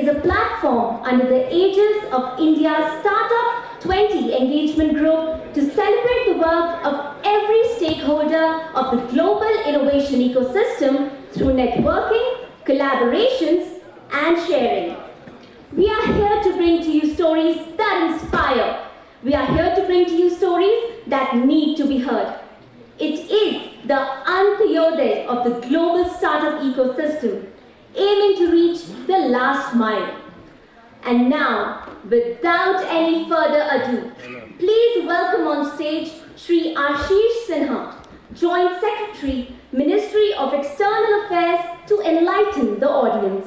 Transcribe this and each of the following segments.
is a platform under the aegis of India's Startup20 engagement group to celebrate the work of every stakeholder of the global innovation ecosystem through networking, collaborations, and sharing. We are here to bring to you stories that inspire. We are here to bring to you stories that need to be heard. It is the Antyodaya of the global startup ecosystem, aiming to reach the last mile. And now, without any further ado, please welcome on stage Shri Ashish Sinha, Joint Secretary, Ministry of External Affairs, to enlighten the audience.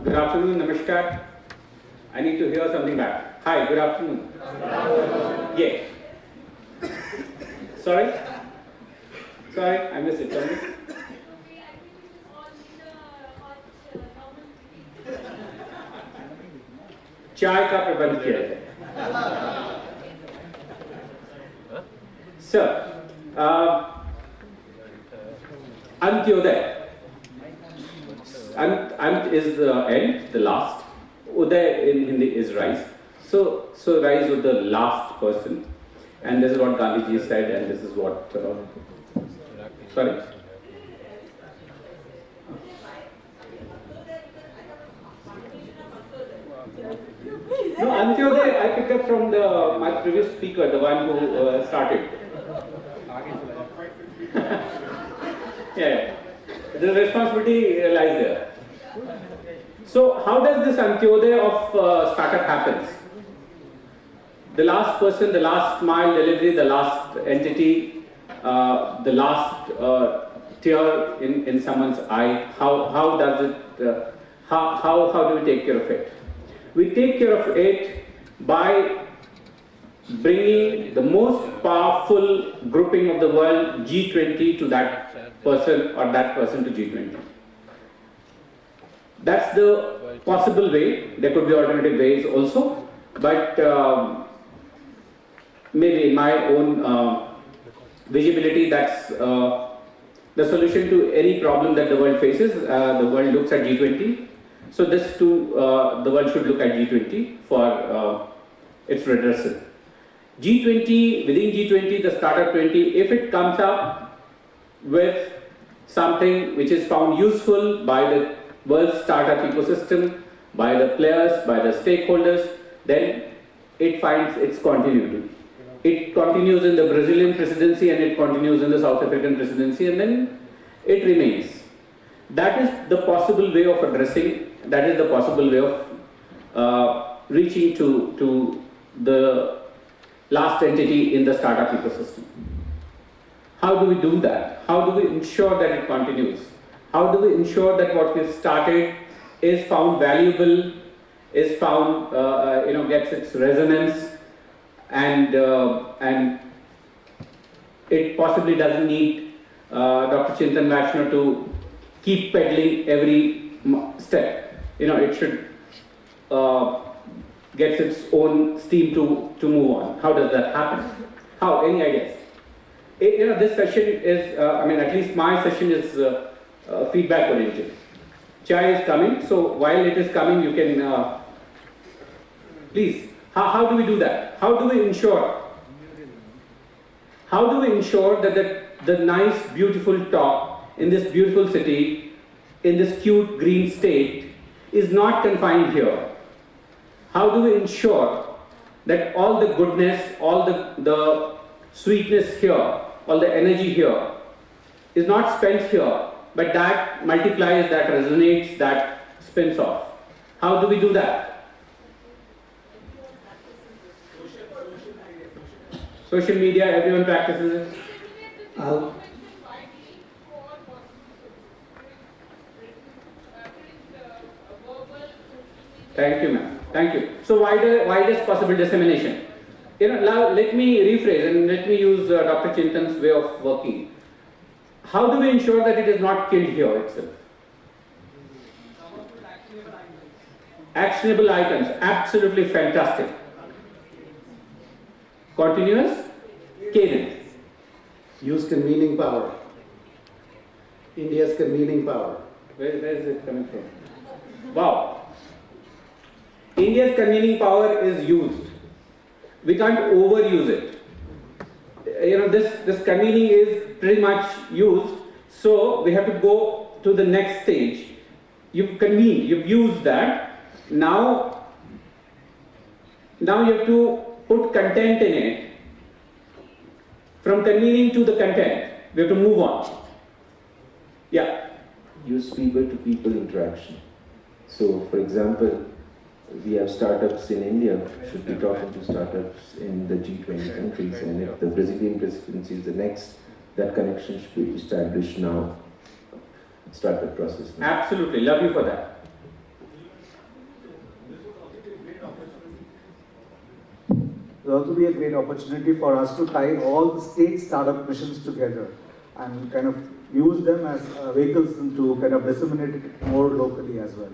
Good afternoon, namaskar. I need to hear something back. Hi, good afternoon. Yeah. Sorry? Sorry, I missed it. Tell me. चाय का प्रबंध किया जाए. Sir, Antyodaya. Ant is the end, the last. Uday in Hindi is rise. So rise with the last person. And this is what Gandhiji said, and this is what. Sorry? No, Antyodaya I picked up from my previous speaker, the one who started. Yeah. The responsibility lies there. So how does this Antyodaya of startup happens? The last person, the last mile delivery, the last entity, the last tear in someone's eye. How does it? How do we take care of it? We take care of it by bringing the most powerful grouping of the world, G20, to that person or that person to G20. That's the possible way. There could be alternative ways also, but maybe in my own visibility, that's the solution to any problem that the world faces. The world looks at G20. So this too, the world should look at G20 for its redressal. G20, within G20, the Startup20, if it comes up with something which is found useful by the world's startup ecosystem, by the players, by the stakeholders, then it finds its continuity. It continues in the Brazilian presidency and it continues in the South African presidency, and then it remains. That is the possible way of addressing, that is the possible way of reaching to the last entity in the startup ecosystem. How do we do that? How do we ensure that it continues? How do we ensure that what we've started is found valuable, is found, gets its resonance, and it possibly doesn't need Dr. Chintan Bhawan to keep peddling every step. It should get its own steam to move on. How does that happen? How? Any ideas? This session is, at least my session is feedback oriented. Chai is coming, so while it is coming, you can, please, how do we do that? How do we ensure that the nice, beautiful top in this beautiful city, in this cute green state, is not confined here? How do we ensure that all the goodness, all the sweetness here, all the energy here is not spent here, but that multiplies, that resonates, that spins off? How do we do that? Social media, everyone practices it. Thank you, ma'am. Thank you. So why does possible dissemination? Now let me rephrase and let me use Dr. Chintan's way of working. How do we ensure that it is not killed here itself? Actionable items, absolutely fantastic. continuous cadence. Use convening power. India's convening power. Where is it coming from? Wow. India's convening power is used. We can't overuse it. This convening is pretty much used, so we have to go to the next stage. You've convened, you've used that. Now you have to put content in it. From convening to the content, we have to move on. Yeah. Use people-to-people interaction. So, for example, we have startups in India, should be talking to startups in the G20 countries, and if the Brazilian presidency is the next, that connection should be established now. Start the process now. Absolutely, love you for that. It will also be a great opportunity for us to tie all the state startup missions together and kind of use them as vehicles to kind of disseminate it more locally as well.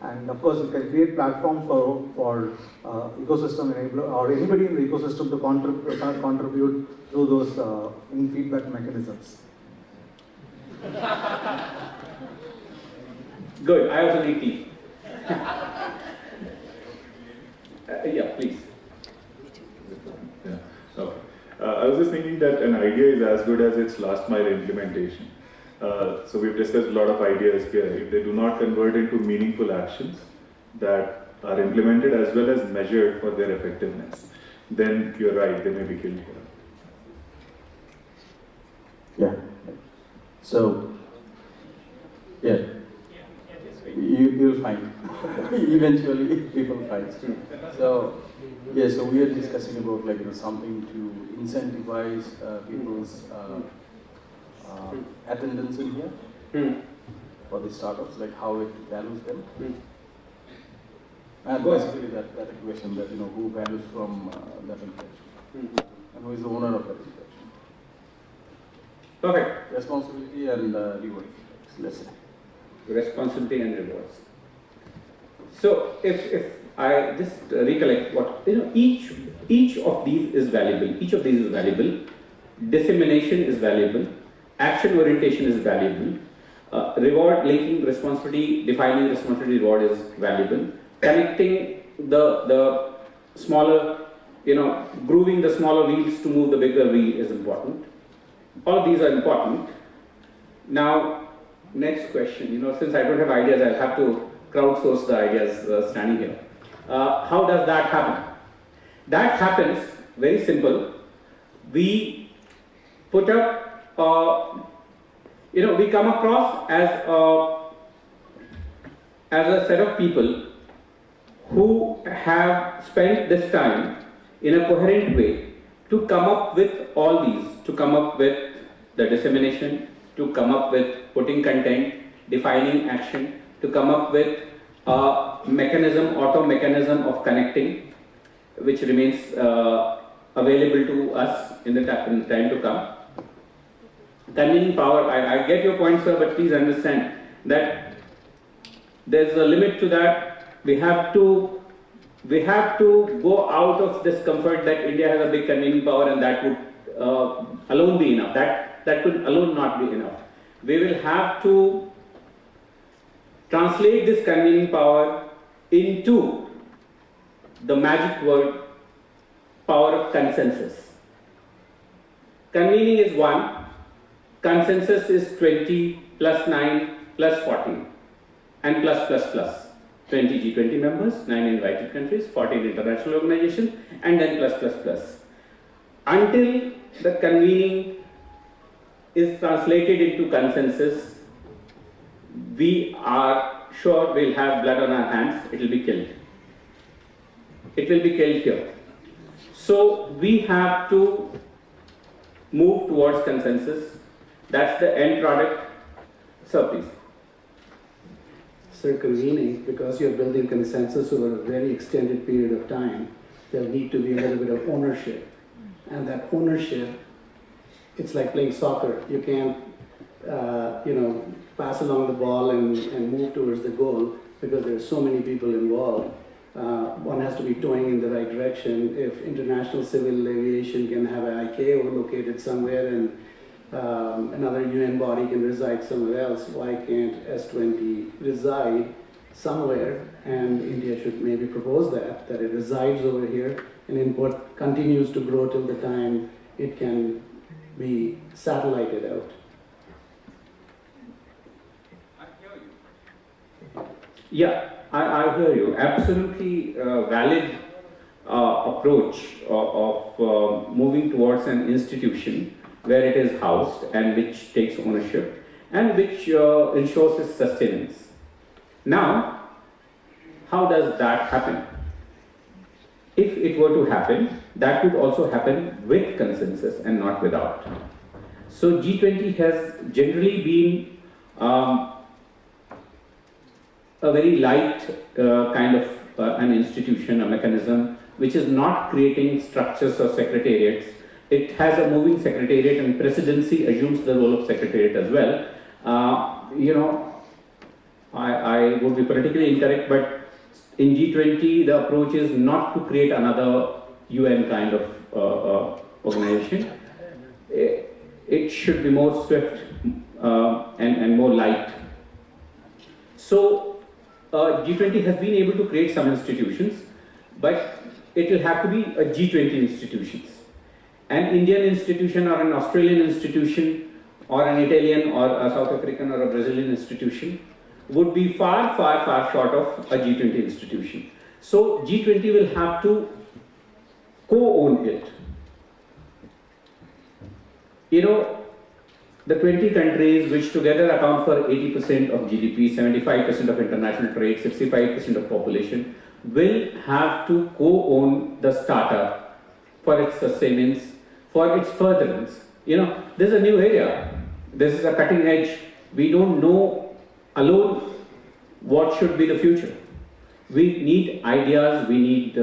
And of course, we can create platforms for ecosystem enabler or anybody in the ecosystem to contribute through those feedback mechanisms. Good, I also need tea. Yeah, please. Yeah. Okay. I was just thinking that an idea is as good as its last mile implementation. So we've discussed a lot of ideas here. If they do not convert into meaningful actions that are implemented as well as measured for their effectiveness, then you're right, they may be killed here. Yeah. So, yeah, you'll find. Eventually, people find. So, yeah. So we are discussing about something to incentivize people's attendance in here for the startups, like how it values them. And basically that equation that who values from that interaction and who is the owner of that interaction. Perfect. Responsibility and reward. Let's say. Responsibility and rewards. So if I just recollect what each of these is valuable. Each of these is valuable. Dissemination is valuable. Action orientation is valuable. Reward linking responsibility, defining responsibility reward is valuable. Connecting the smaller, grooving the smaller wheels to move the bigger wheel is important. All of these are important. Now, next question. Since I don't have ideas, I'll have to crowdsource the ideas standing here. How does that happen? That happens very simple. We put up, we come across as a set of people who have spent this time in a coherent way to come up with all these, to come up with the dissemination, to come up with putting content, defining action, to come up with a mechanism, auto mechanism of connecting, which remains available to us in the time to come. Convening power, I get your point, sir, but please understand that there's a limit to that. We have to go out of this comfort that India has a big convening power and that would alone be enough. That could alone not be enough. We will have to translate this convening power into the magic word, power of consensus. Convening is 1, consensus is 20 plus 9 plus 14 and plus. 20 G20 members, 9 invited countries, 14 international organizations, and then plus. Until the convening is translated into consensus, we are sure we'll have blood on our hands, it will be killed. It will be killed here. So we have to move towards consensus. That's the end product. Sir, please. Sir, convening, because you're building consensus over a very extended period of time, there'll need to be a little bit of ownership. And that ownership, it's like playing soccer. You can't, pass along the ball and move towards the goal because there are so many people involved. one has to be towing in the right direction. If international civil aviation can have an ICAO located somewhere and another UN body can reside somewhere else, why can't S20 reside somewhere? And India should maybe propose that it resides over here and input continues to grow till the time it can be satellited out. Yeah, I hear you. Absolutely valid approach of moving towards an institution where it is housed and which takes ownership and which ensures its sustenance. Now, how does that happen? If it were to happen, that would also happen with consensus and not without. So G20 has generally been a very light kind of an institution, a mechanism, which is not creating structures or secretariats. It has a moving secretariat, and presidency assumes the role of secretariat as well. I would be politically incorrect, but in G20, the approach is not to create another UN kind of organization. It should be more swift and more light. So G20 has been able to create some institutions, but it will have to be a G20 institutions. An Indian institution or an Australian institution or an Italian or a South African or a Brazilian institution would be far, far, far short of a G20 institution. So G20 will have to co-own it. The 20 countries which together account for 80% of GDP, 75% of international trade, 65% of population will have to co-own the startup for its sustenance, for its furtherance. This is a new area. This is a cutting edge. We don't know alone what should be the future. We need ideas, we need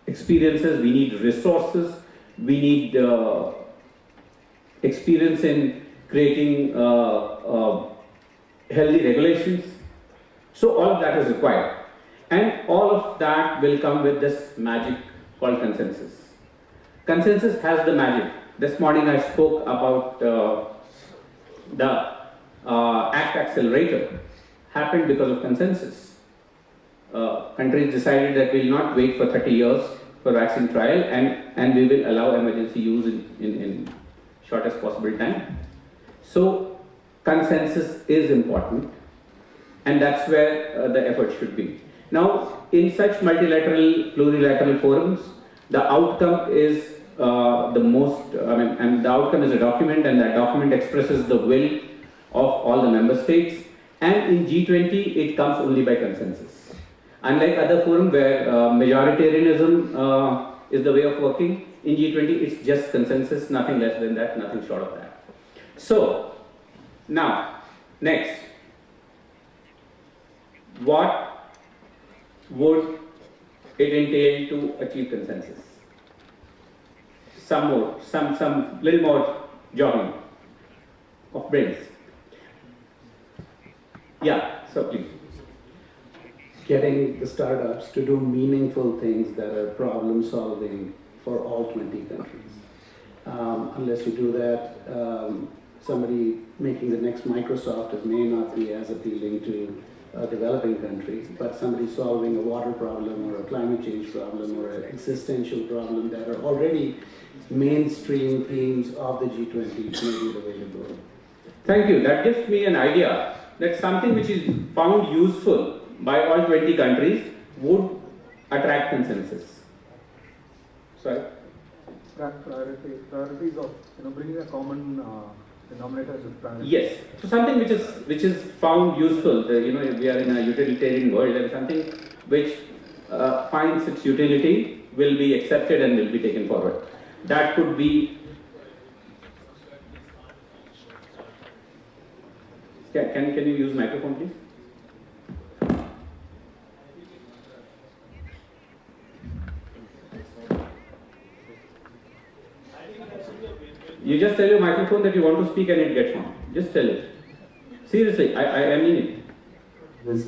experiences, we need resources, we need experience in creating healthy regulations. So all of that is required. And all of that will come with this magic called consensus. Consensus has the magic. This morning I spoke about the ACT accelerator. Happened because of consensus. Countries decided that we will not wait for 30 years for vaccine trial and we will allow emergency use in shortest possible time. So consensus is important, and that's where the effort should be. Now, in such multilateral, plurilateral forums, the outcome is and the outcome is a document, and that document expresses the will of all the member states. And in G20, it comes only by consensus. Unlike other forums where majoritarianism is the way of working, in G20, it's just consensus, nothing less than that, nothing short of that. So, now, next, what would it entail to achieve consensus? Some little more jogging of brains. Yeah, so please. Getting the startups to do meaningful things that are problem solving for all 20 countries. Unless you do that, somebody making the next Microsoft may not be as appealing to a developing country, but somebody solving a water problem or a climate change problem or an existential problem that are already mainstream themes of the G20 may be available. Thank you. That gives me an idea that something which is found useful by all 20 countries would attract consensus. Sorry? Priorities of bringing a common denominator as a priority. Yes. So something which is found useful. We are in a utilitarian world, and something which finds its utility will be accepted and will be taken forward. That could be. Can you use microphone, please? You just tell your microphone that you want to speak and it gets on. Just tell it. Seriously, I mean it. Yes.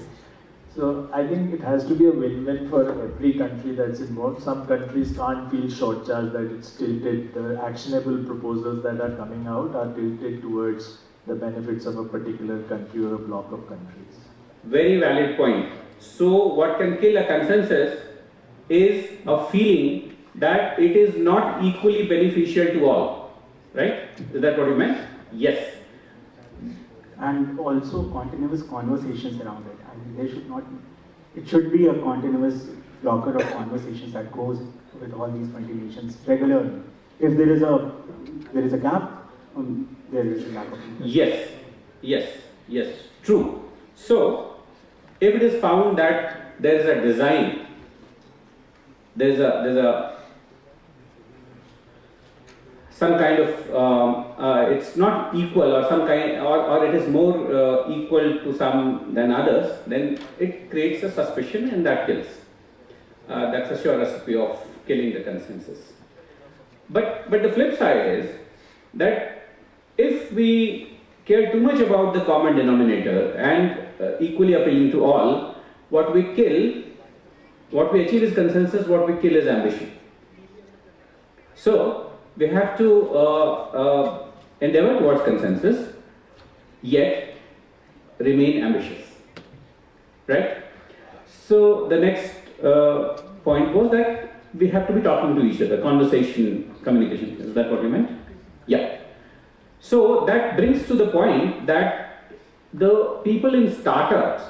So I think it has to be a win-win for every country that's involved. Some countries can't feel short-charged that it's tilted. The actionable proposals that are coming out are tilted towards the benefits of a particular country or a block of countries. Very valid point. So what can kill a consensus is a feeling that it is not equally beneficial to all. Right? Is that what you meant? Yes. And also continuous conversations around it. I mean, there should not, it should be a continuous blocker of conversations that goes with all these 20 nations regularly. If there is a gap, there is a lack of interest. Yes, true. So, if it is found that there is a design, there's a some kind of it's not equal or some kind or it is more equal to some than others, then it creates a suspicion and that kills. That's a sure recipe of killing the consensus. But the flip side is that if we care too much about the common denominator and equally appealing to all, what we achieve is consensus, what we kill is ambition. So, we have to endeavor towards consensus, yet remain ambitious, right? So the next point was that we have to be talking to each other, conversation, communication. Is that what you meant? Yeah. So that brings to the point that the people in startups,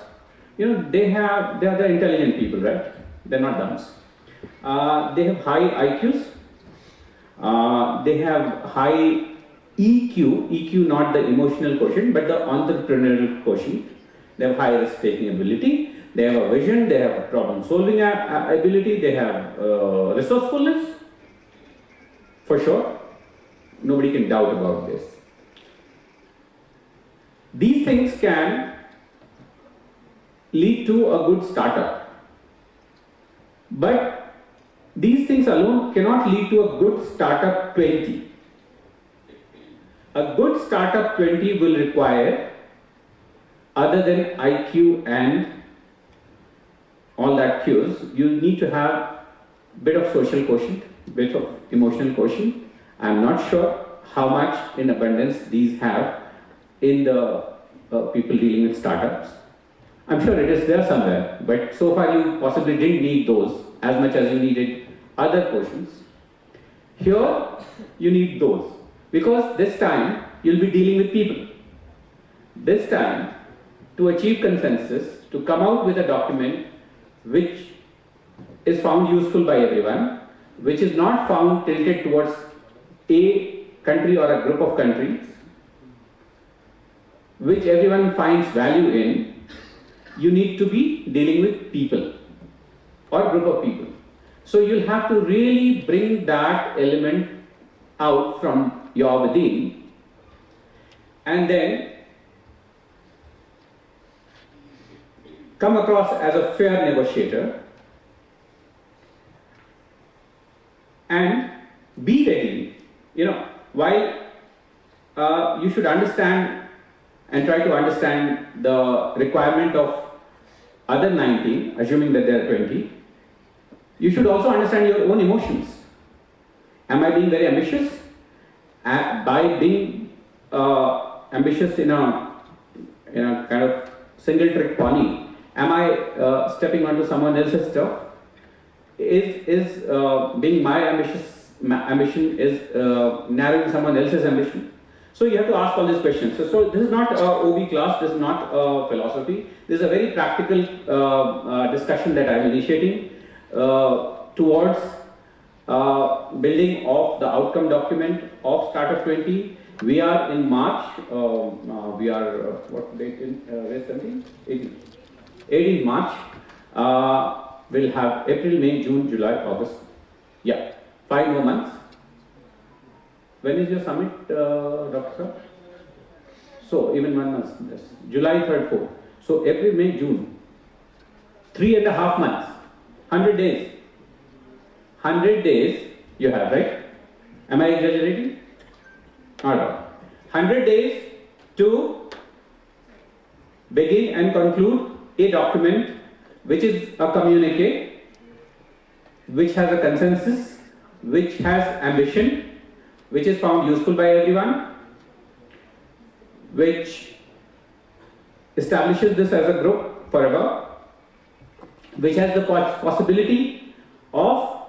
they are the intelligent people, right? They're not dumps. They have high IQs. They have high EQ not the emotional quotient, but the entrepreneurial quotient. They have high risk-taking ability, they have a vision, they have problem-solving ability, they have resourcefulness, for sure. Nobody can doubt about this. These things can lead to a good startup, but these things alone cannot lead to a good startup 20. A good startup 20 will require, other than IQ and all that cues, you need to have bit of social quotient, bit of emotional quotient. I'm not sure how much in abundance these have in the people dealing with startups. I'm sure it is there somewhere, but so far you possibly didn't need those as much as you needed other quotients. Here, you need those, because this time you'll be dealing with people. This time, to achieve consensus, to come out with a document which is found useful by everyone, which is not found tilted towards a country or a group of countries, which everyone finds value in, you need to be dealing with people or group of people. So you'll have to really bring that element out from your within, and then come across as a fair negotiator and be ready. While you should understand and try to understand the requirement of other 19, assuming that there are 20, you should also understand your own emotions. Am I being very ambitious? By being ambitious in a kind of single trick pony, am I stepping onto someone else's stuff? Is being my ambition is narrowing someone else's ambition? So you have to ask all these questions. So this is not a OB class, this is not a philosophy. This is a very practical discussion that I am initiating towards building of the outcome document of Startup 20. We are in March. We are what date? Where's 17? 18 March. We'll have April, May, June, July, August. Yeah, 5 more months. When is your summit, Dr. Sir? So even 1 month. Yes. July 3rd, 4th. So April, May, June. 3.5 months. 100 days. 100 days you have, right? Am I exaggerating? Not at all. 100 days to begin and conclude a document which is a communique, which has a consensus, which has ambition, which is found useful by everyone, which establishes this as a group forever, which has the possibility of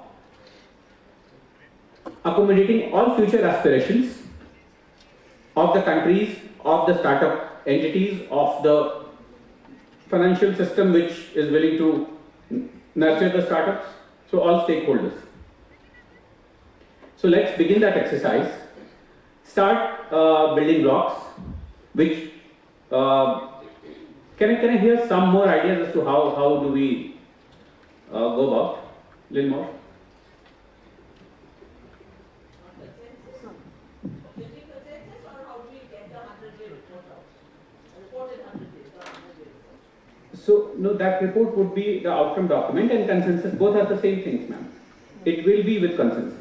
accommodating all future aspirations of the countries, of the startup entities, of the financial system which is willing to nurture the startups, so all stakeholders. So let's begin that exercise. Start building blocks, which can I hear some more ideas as to how do we go about? A little more. So, no, that report would be the outcome document and consensus, both are the same things, ma'am. It will be with consensus.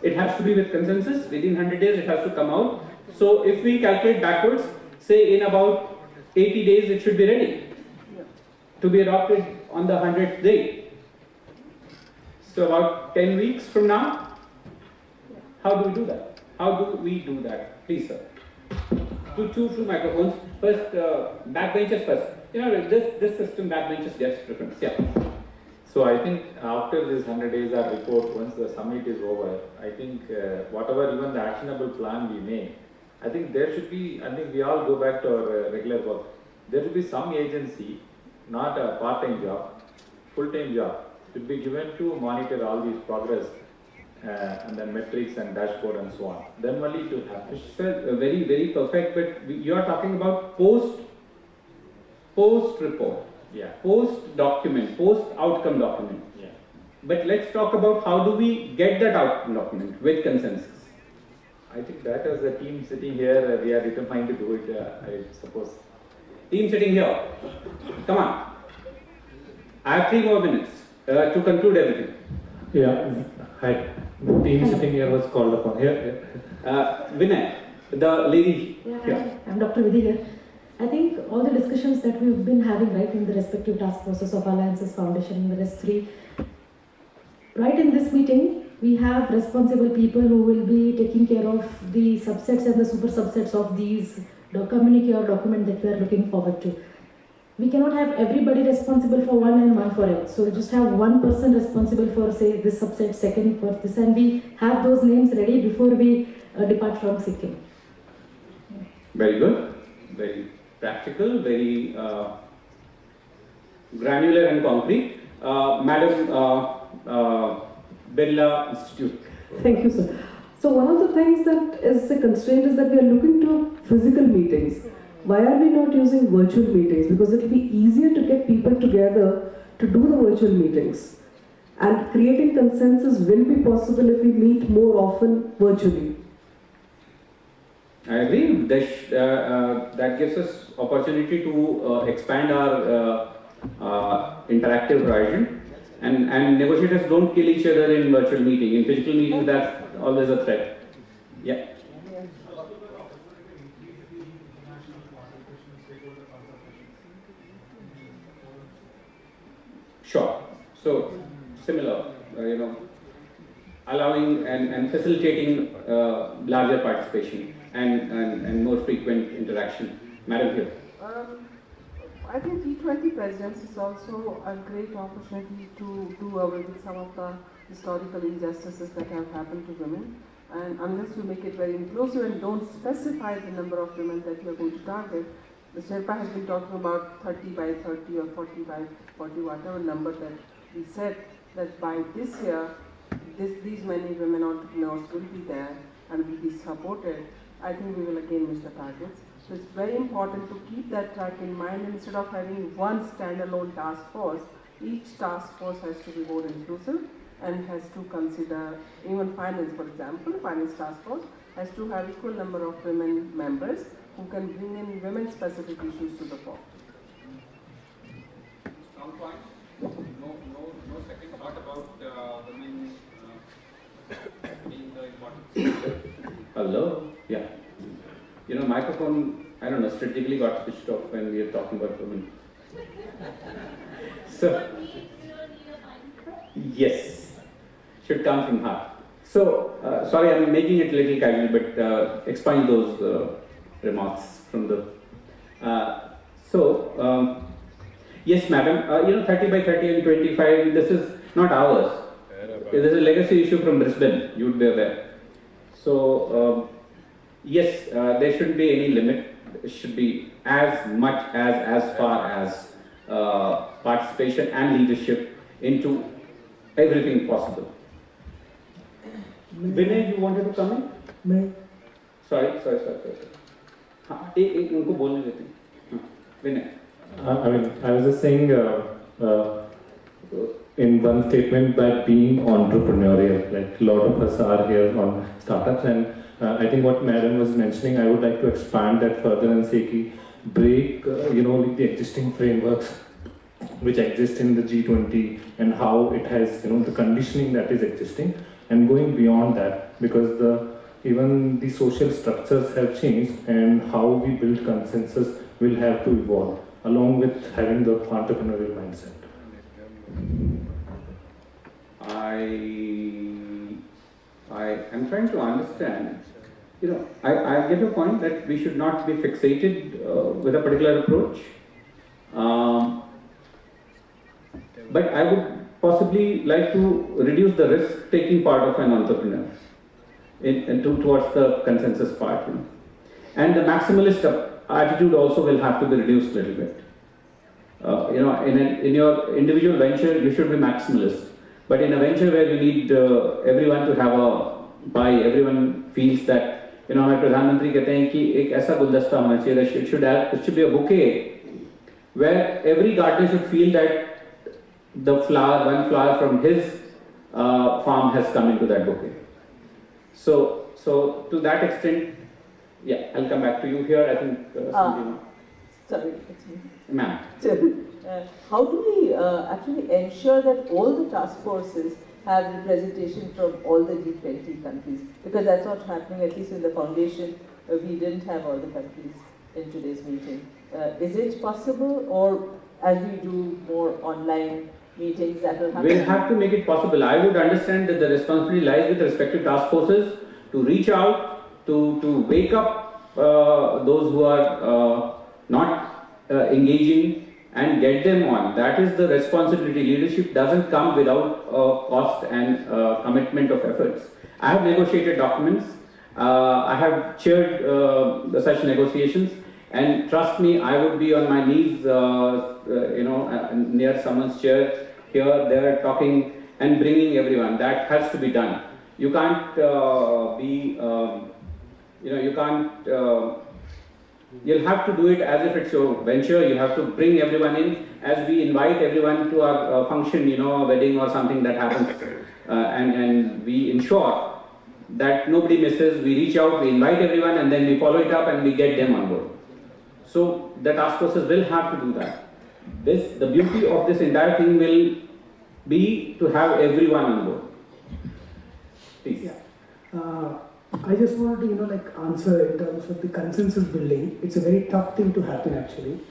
It has to be with consensus, within 100 days it has to come out. So, if we calculate backwards, say in about 80 days it should be ready to be adopted on the 100th day. So, about 10 weeks from now, how do we do that? How do we do that? Please, sir. Two microphones. First, backbenchers first. You know, this system, backbenchers gets preference. Yeah. So I think after this 100 days our report, once the summit is over, I think whatever even the actionable plan we make, I think there should be, I think we all go back to our regular work. There should be some agency, not a part-time job, full-time job, should be given to monitor all these progress and then metrics and dashboard and so on. Then only to happen. Sir, very, very perfect, but you are talking about post report. Yeah. Post document, post outcome document. Yeah. But let's talk about how do we get that outcome document with consensus. I think that as a team sitting here, we are determined to do it, I suppose. Team sitting here, come on. I have 3 more minutes to conclude everything. Yeah, hi. The team sitting here was called upon. Here. Vinay, the lady Yeah, here. hi. I'm Dr. Vidhi here. I think all the discussions that we've been having right in the respective task forces of Alliances Foundation and the rest 3, right in this meeting, we have responsible people who will be taking care of the subsets and the super subsets of these communique or document that we are looking forward to. We cannot have everybody responsible for one and one for it. So we just have one person responsible for, say, this subset, second for this, and we have those names ready before we depart from Sikkim. Very good, very practical, very granular and concrete. Madam Birla Institute. Thank you, sir. So one of the things that is a constraint is that we are looking to physical meetings. Why are we not using virtual meetings? Because it will be easier to get people together to do the virtual meetings. And creating consensus will be possible if we meet more often virtually. I agree. That gives us opportunity to expand our interactive horizon. And negotiators don't kill each other in virtual meeting. In physical meeting, that's always a threat. Yeah. Sure. So, similar, allowing and facilitating larger participation and more frequent interaction. Madam here. I think G20 presidents is also a great opportunity to do away with some of the historical injustices that have happened to women. And unless you make it very inclusive and don't specify the number of women that you are going to target, the Sherpa has been talking about 30 by 30 or 40 by 40, whatever number that we said, that by this year, these many women entrepreneurs will be there and will be supported. I think we will again miss the targets. So it's very important to keep that track in mind. Instead of having one standalone task force, each task force has to be more inclusive and has to consider, even finance, for example, finance task force has to have equal number of women members who can bring in women-specific issues to the fore. Strong point. No second thought about women being the important. Hello. Yeah. Microphone, I don't know, strategically got switched off when we are talking about women. So, yes, should come from heart. So, sorry, I'm making it a little casual, but expand those remarks from the. Yes, madam, 30 by 30 and 25, this is not ours. This is a legacy issue from Brisbane, you would be aware. So, yes, there shouldn't be any limit. It should be as much as far as participation and leadership into everything possible. Vinay, you wanted to come in? May Sorry. हाँ, एक उनको बोलने देते हैं. Vinay. I mean, I was just saying in one statement that being entrepreneurial, like a lot of us are here on startups, and I think what Madam was mentioning, I would like to expand that further and say ki break, with the existing frameworks which exist in the G20 and how it has, the conditioning that is existing, and going beyond that, because even the social structures have changed and how we build consensus will have to evolve along with having the entrepreneurial mindset. I am trying to understand. I get your point that we should not be fixated with a particular approach. But I would possibly like to reduce the risk-taking part of an entrepreneur towards the consensus part. And the maximalist attitude also will have to be reduced a little bit. In your individual venture, you should be maximalist. But in a venture where you need everyone to have a buy, everyone feels that, हमारे प्रधानमंत्री कहते हैं कि एक ऐसा गुलदस्ता होना चाहिए, it should be a bouquet where every gardener should feel that one flower from his farm has come into that bouquet. So to that extent, yeah, I'll come back to you here. I think sorry, it's me. Ma'am. How do we actually ensure that all the task forces have representation from all the G20 countries? Because that's not happening, at least in the foundation. We didn't have all the countries in today's meeting. Is it possible, or as we do more online meetings, that will happen? We'll have to make it possible. I would understand that the responsibility lies with respective task forces to reach out, to wake up those who are not engaging and get them on. That is the responsibility. Leadership doesn't come without cost and commitment of efforts. I have negotiated documents. I have chaired such negotiations, and trust me, I would be on my knees, near someone's chair, here, there, talking and bringing everyone. That has to be done. You can't you'll have to do it as if it's your venture. You have to bring everyone in, as we invite everyone to our function, a wedding or something that happens, and we ensure that nobody misses. We reach out, we invite everyone, and then we follow it up and we get them on board. So the task forces will have to do that. The beauty of this entire thing will be to have everyone on board. Please. Yeah. I just wanted to answer in terms of the consensus building. It's a very tough thing to happen actually,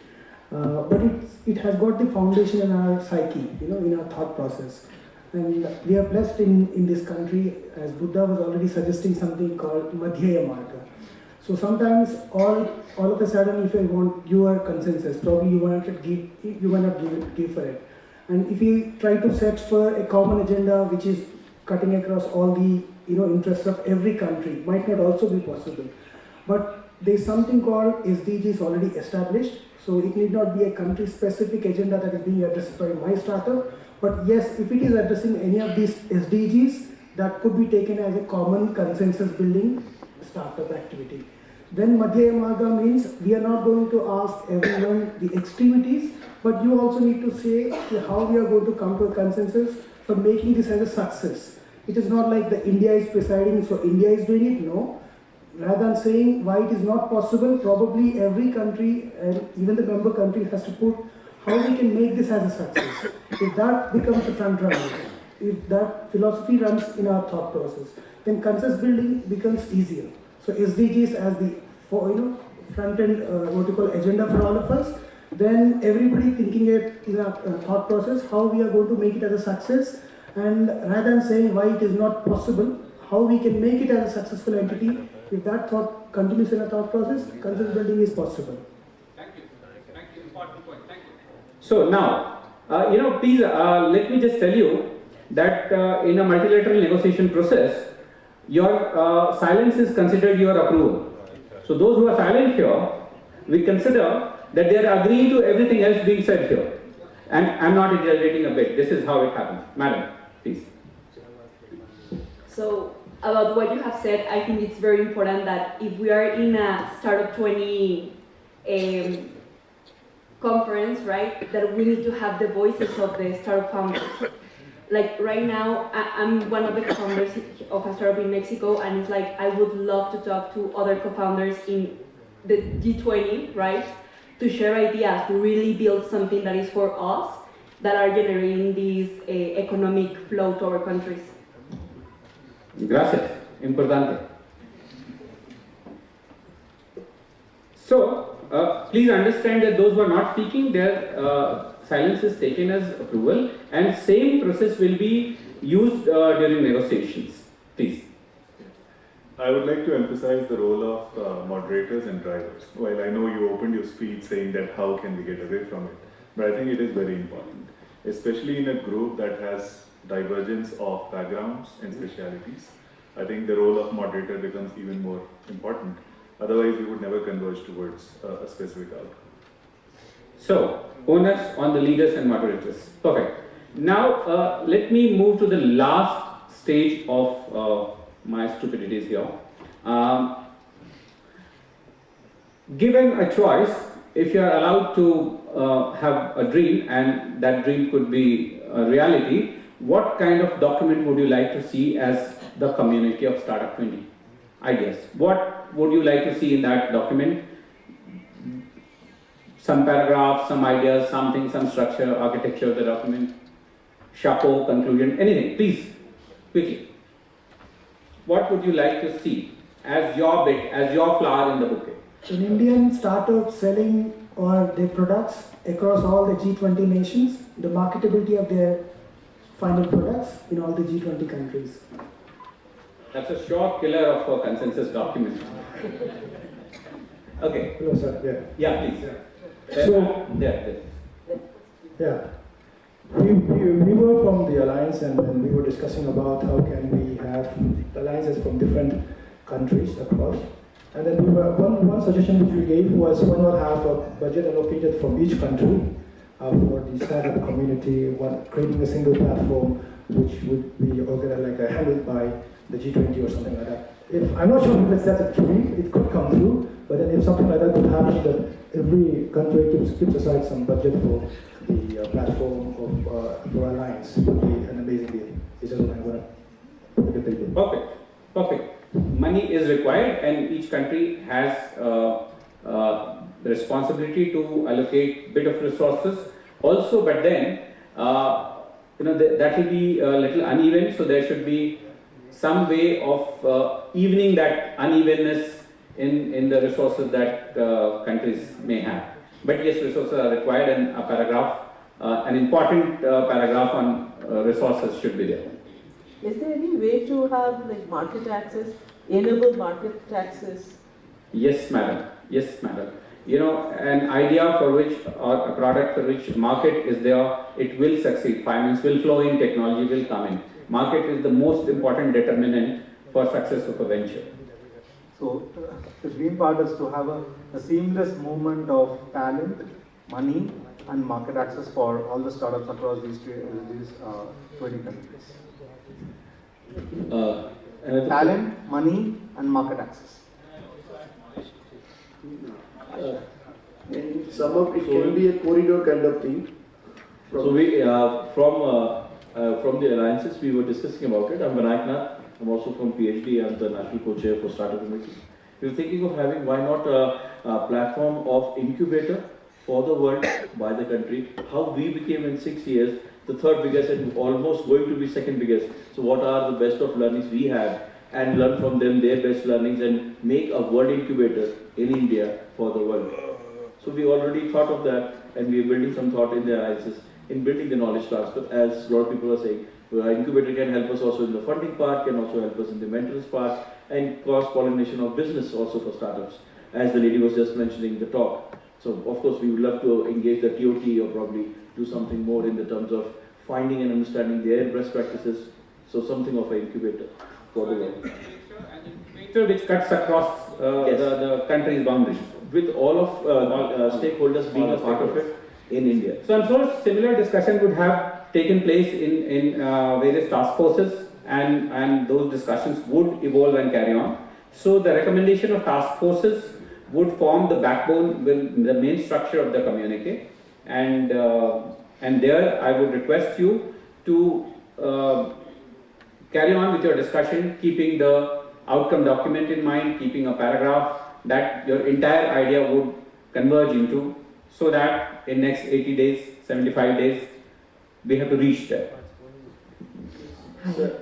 but it has got the foundation in our psyche, in our thought process. And we are blessed in this country, as Buddha was already suggesting something called Madhyaya Marga. So sometimes all of a sudden, if you want your consensus, probably you might not give for it. And if you try to search for a common agenda which is cutting across all the interests of every country, might not also be possible. But there is something called SDGs already established, so it need not be a country-specific agenda that is being addressed by my startup. But yes, if it is addressing any of these SDGs, that could be taken as a common consensus-building startup activity. Then Madhyaya Marga means we are not going to ask everyone the extremities, but you also need to say how we are going to come to a consensus for making this as a success. It is not like the India is presiding, so India is doing it. No. Rather than saying why it is not possible, probably every country and even the member country has to put how we can make this as a success. If that becomes the front runner, if that philosophy runs in our thought process, then consensus building becomes easier. So SDGs as the front end agenda for all of us, then everybody thinking it in a thought process, how we are going to make it as a success, and rather than saying why it is not possible, how we can make it as a successful entity. If that thought continues in a thought process, consensus building is possible. Thank you. Thank you. Important point. Thank you. So now, please let me just tell you that in a multilateral negotiation process, your silence is considered your approval. So those who are silent here, we consider that they are agreeing to everything else being said here. And I'm not exaggerating a bit. This is how it happens. Madam, please. So about what you have said, I think it's very important that if we are in a Startup 20 conference, right, that we need to have the voices of the startup founders. Like right now, I'm one of the co-founders of a startup in Mexico, and it's like I would love to talk to other co-founders in the G20, right, to share ideas, to really build something that is for us, that are generating this economic flow to our countries. Gracias. Importante. So, please understand that those who are not speaking, their silence is taken as approval, and same process will be used during negotiations. Please. I would like to emphasize the role of moderators and drivers. While I know you opened your speech saying that how can we get away from it, but I think it is very important, especially in a group that has divergence of backgrounds and specialities. I think the role of moderator becomes even more important. Otherwise, we would never converge towards a specific outcome. So, onus on the leaders and moderators. Perfect. Now, let me move to the last stage of my stupidities here. Given a choice, if you are allowed to have a dream, and that dream could be a reality, what kind of document would you like to see as the community of Startup 20 ideas? What would you like to see in that document? Some paragraphs, some ideas, something, some structure, architecture of the document, chapeau, conclusion, anything, please, quickly. What would you like to see as your bit, as your flower in the bouquet? An Indian startup selling or their products across all the G20 nations, the marketability of their final products in all the G20 countries. That's a sure killer of a consensus document. Okay. Hello, sir. Yeah, please. So, we were from the alliance, and then we were discussing about how can we have alliances from different countries across. And then one suggestion which we gave was why not have a budget allocated from each country for the startup community, creating a single platform which would be organized, like handled by the G20 or something like that. I'm not sure if that's a dream, it could come true, but then if something like that could happen, that every country keeps aside some budget for the platform of for alliance, it would be an amazing deal. It's just what I want to put it in. Perfect. Perfect. Money is required, and each country has the responsibility to allocate bit of resources also, but then that will be a little uneven, so there should be some way of evening that unevenness in the resources that countries may have. But yes, resources are required, and a paragraph, an important paragraph on resources should be there. Is there any way to have like market access, enable market access? Yes, madam. Yes, madam. An idea for which, or a product for which market is there, it will succeed. Finance will flow in, technology will come in. Market is the most important determinant for success of a venture. So the dream part is to have a seamless movement of talent, money, and market access for all the startups across these 20 countries. Talent, money, and market access. In sum up, it can be a corridor kind of thing. So we from the alliances we were discussing about it. I'm Vinayak Nath. I'm also from PhD and the national co-chair for Startup20. We were thinking of having why not a platform of incubator for the world by the country. How we became in 6 years the third biggest and almost going to be second biggest. So what are the best of learnings we have, and learn from them their best learnings and make a world incubator in India for the world. So we already thought of that, and we are building some thought in the alliances, in building the knowledge transfer. As a lot of people are saying, incubator can help us also in the funding part, can also help us in the mentors part, and cross-pollination of business also for startups, as the lady was just mentioning the talk. So of course we would love to engage the TOT or probably do something more in the terms of finding and understanding their best practices. So something of an incubator for the world. Which cuts across the country's boundaries. With all of stakeholders being a part of it in India. So I'm sure similar discussion would have taken place in various task forces, and those discussions would evolve and carry on. So the recommendation of task forces would form the backbone, the main structure of the communique, and there I would request you to carry on with your discussion, keeping the outcome document in mind, keeping a paragraph that your entire idea would converge into, so that in next 80 days, 75 days, we have to reach there. Sir.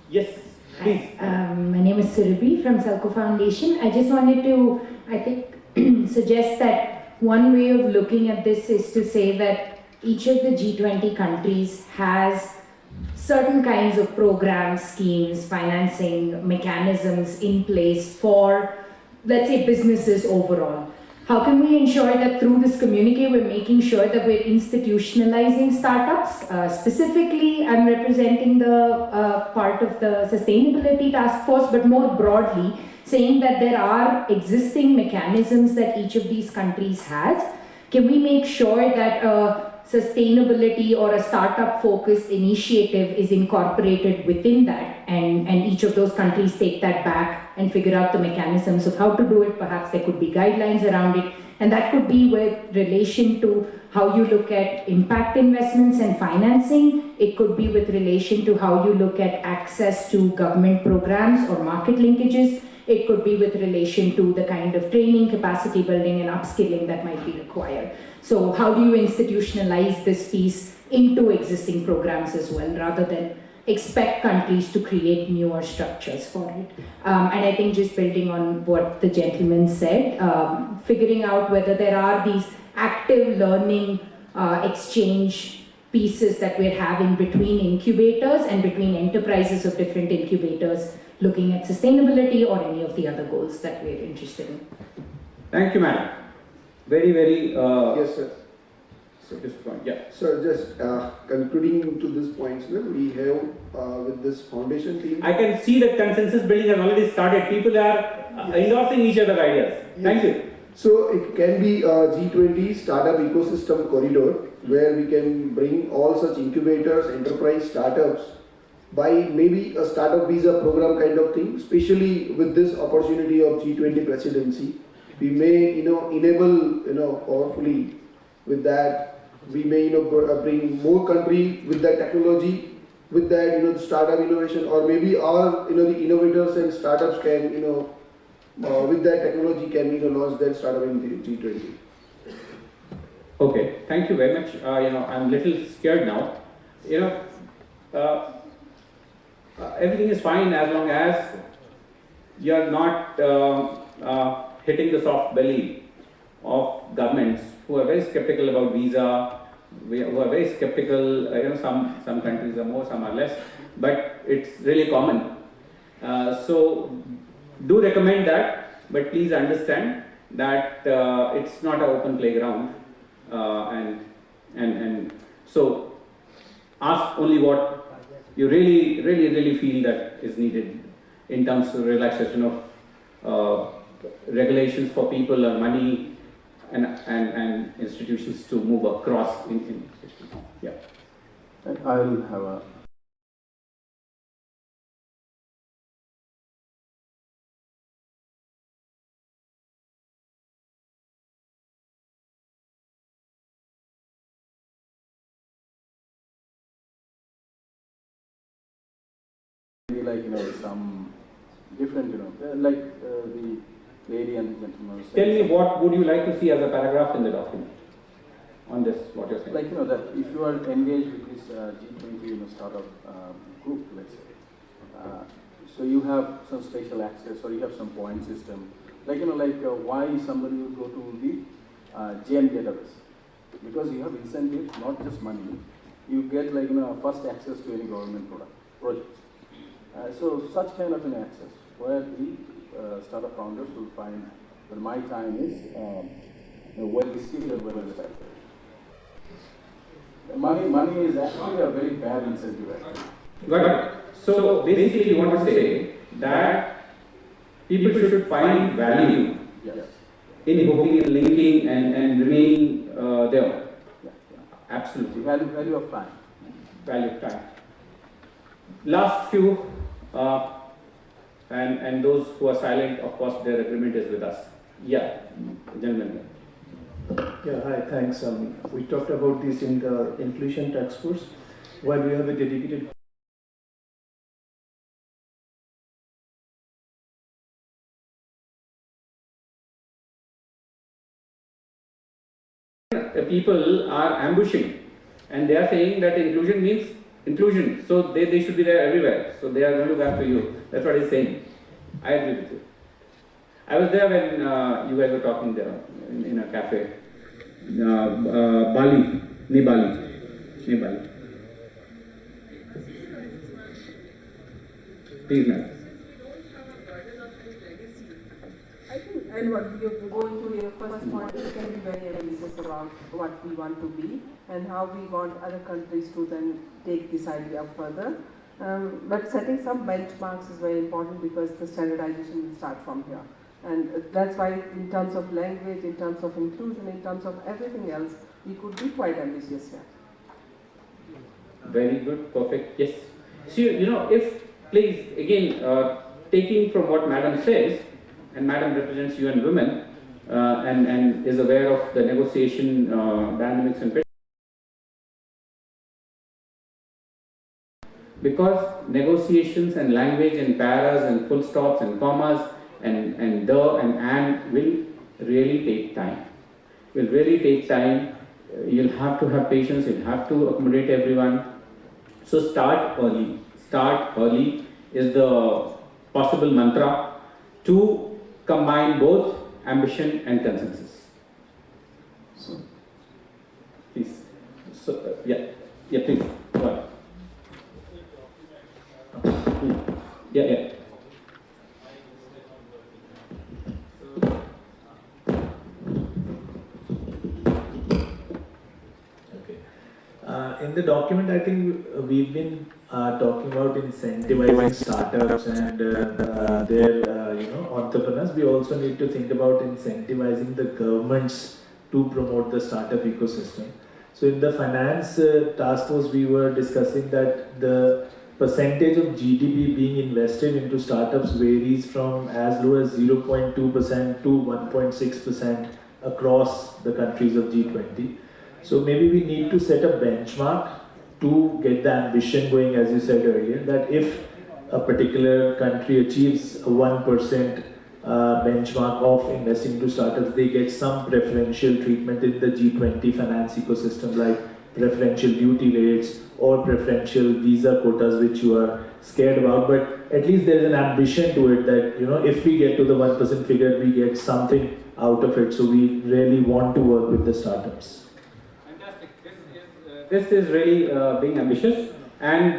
Yes, please. My name is Surabhi from Selco Foundation. I just wanted to, suggest that one way of looking at this is to say that each of the G20 countries has certain kinds of programs, schemes, financing mechanisms in place for, let's say, businesses overall. How can we ensure that through this communique we're making sure that we're institutionalizing startups? Specifically, I'm representing the part of the sustainability task force, but more broadly, saying that there are existing mechanisms that each of these countries has. Can we make sure that sustainability or a startup focused initiative is incorporated within that, and each of those countries take that back and figure out the mechanisms of how to do it? Perhaps there could be guidelines around it, and that could be with relation to how you look at impact investments and financing. It could be with relation to how you look at access to government programs or market linkages. It could be with relation to the kind of training, capacity building and upskilling that might be required. So how do you institutionalize this piece into existing programs as well, rather than expect countries to create newer structures for it? And I think just building on what the gentleman said, figuring out whether there are these active learning exchange pieces that we're having between incubators and between enterprises of different incubators, looking at sustainability or any of the other goals that we're interested in. Thank you, madam. Very, very... yes, sir. So this point, yeah. So just concluding to this point, sir, we have with this foundation team... I can see that consensus building has already started. People are endorsing each other's ideas. Yes. Thank you. So it can be a G20 startup ecosystem corridor where we can bring all such incubators, enterprise startups by maybe a startup visa program kind of thing, especially with this opportunity of G20 presidency. We may, enable, powerfully with that. We may, bring more country with that technology, with that, startup innovation, or maybe our, the innovators and startups can, with that technology can, launch their startup in the G20. Okay, thank you very much. I'm a little scared now. Everything is fine as long as you're not hitting the soft belly of governments who are very skeptical about visa, who are very skeptical. Some countries are more, some are less, but it's really common. So do recommend that, but please understand that it's not an open playground, and so ask only what you really feel that is needed in terms of relaxation of regulations for people and money and institutions to move across in yeah. I'll have a some different, like the lady and the gentleman was Tell saying. me, what would you like to see as a paragraph in the document on this, what you're saying? Like, that if you are engaged with this G20, startup group, let's say, so you have some special access or you have some point system. Like, why somebody would go to the GM database. Because you have incentives, not just money, you get like first access to any government projects. So such kind of an access where the startup founders will find that my time is well received and well respected. Money is actually a very bad incentive. Got it. So basically, you want to say that people should find value in hooking and linking and remaining there. Absolutely. Value of time. Value of time. Last few, and those who are silent, of course, their agreement is with us. Yeah, gentlemen. Yeah, hi, thanks. We talked about this in the inclusion task force. While we have a dedicated people are ambushing and they are saying that inclusion means inclusion, so they should be there everywhere, so they are going to go after you. That's what he's saying. I agree with you. I was there when you guys were talking there in a cafe. Bali. Please, ma'am. I think, and what you're going to your first point, we can be very ambitious about what we want to be and how we want other countries to then take this idea further. But setting some benchmarks is very important because the standardization will start from here. And that's why in terms of language, in terms of inclusion, in terms of everything else, we could be quite ambitious here. Very good, perfect, yes. So, if, please, again, taking from what Madam says, and Madam represents UN Women and is aware of the negotiation dynamics and because negotiations and language and paras and full stops and commas and the and will really take time. Will really take time. You'll have to have patience. You'll have to accommodate everyone. So start early. Start early is the possible mantra to combine both ambition and consensus. So, please. So, yeah, please. Go on. Yeah. In the document, I think we've been talking about incentivizing startups and their entrepreneurs. We also need to think about incentivizing the governments to promote the startup ecosystem. So in the finance task force, we were discussing that the percentage of GDP being invested into startups varies from as low as 0.2% to 1.6% across the countries of G20. So maybe we need to set a benchmark to get the ambition going, as you said earlier, that if a particular country achieves a 1% benchmark of investing into startups, they get some preferential treatment in the G20 finance ecosystem, like preferential duty rates or preferential visa quotas, which you are scared about. But at least there is an ambition to it that, if we get to the 1% figure, we get something out of it. So we really want to work with the startups. This is really being ambitious and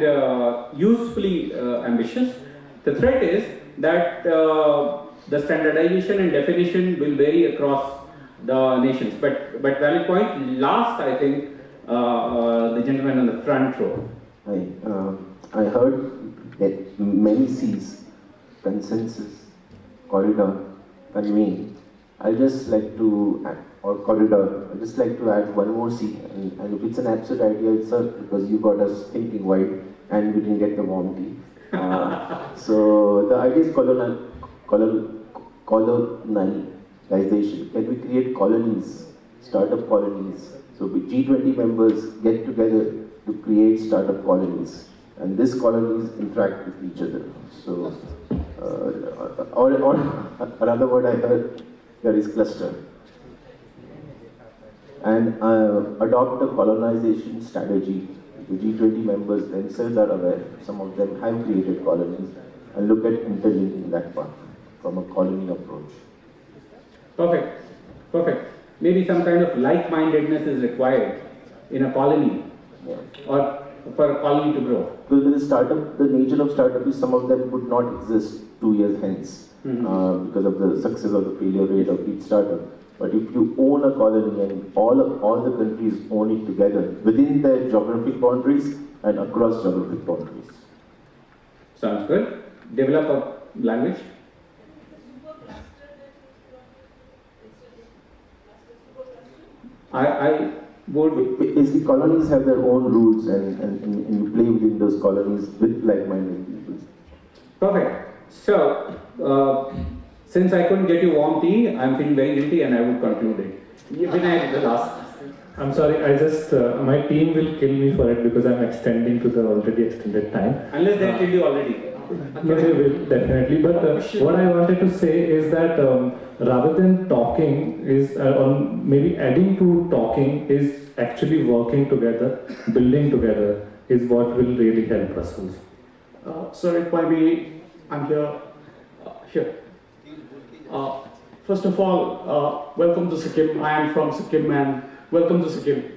usefully ambitious. The threat is that the standardization and definition will vary across the nations. But valid point. Last, I think, the gentleman on the front row. I heard that many C's: consensus, corridor, convene. I'd just like to add, or corridor. I'd just like to add one more C. And if it's an absurd idea, it's because you got us thinking wide and we didn't get the warm tea. So the idea is colonization. Can we create colonies, startup colonies? So G20 members get together to create startup colonies, and these colonies interact with each other. So, or another word I heard here is cluster. And adopt a colonization strategy. The G20 members themselves are aware. Some of them have created colonies, and look at interlinking that part from a colony approach. Perfect. maybe some kind of like-mindedness is required in a colony or for a colony to grow. Well, with the startup, the nature of startup is some of them would not exist 2 years hence because of the success or the failure rate of each startup. But if you own a colony and all the countries own it together within their geographic boundaries and across geographic boundaries. Sounds good. Develop a language. I would. Basically, colonies have their own rules and you play within those colonies with like-minded people. Perfect. So, since I couldn't get you warm tea, I'm feeling very guilty and I would conclude it. Vinayak, the last. I'm sorry, I just, my team will kill me for it because I'm extending to the already extended time. Unless they kill you already. No, they will, definitely. But what I wanted to say is that rather than talking is, or maybe adding to talking is actually working together, building together is what will really help us also. Sir, if I may, I'm here. First of all, welcome to Sikkim. I am from Sikkim and welcome to Sikkim.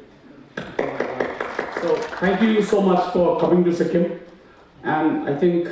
So thank you so much for coming to Sikkim. And I think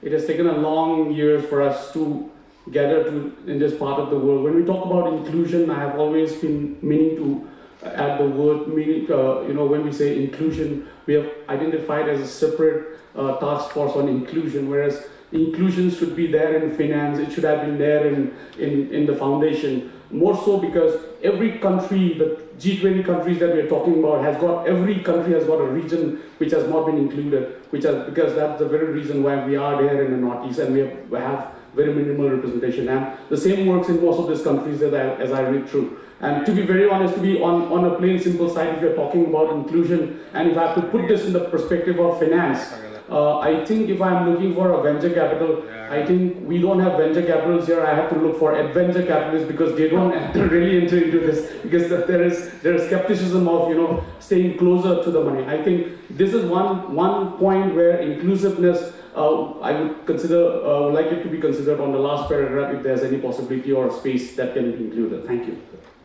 it has taken a long years for us to gather in this part of the world. When we talk about inclusion, I have always been meaning to add the word meaning. When we say inclusion, we have identified as a separate task force on inclusion, whereas inclusion should be there in finance, it should have been there in the foundation. More so because every country, the G20 countries that we are talking about, every country has got a region which has not been included, because that's the very reason why we are there in the Northeast and we have very minimal representation. And the same works in most of these countries as I read through. And to be very honest, to be on a plain simple side, if you're talking about inclusion, and if I have to put this in the perspective of finance, I think if I'm looking for a venture capital, I think we don't have venture capitals here. I have to look for adventure capitalists because they don't really enter into this, because there is skepticism of staying closer to the money. I think this is one point where inclusiveness I would like it to be considered on the last paragraph if there's any possibility or space that can be included. Thank you.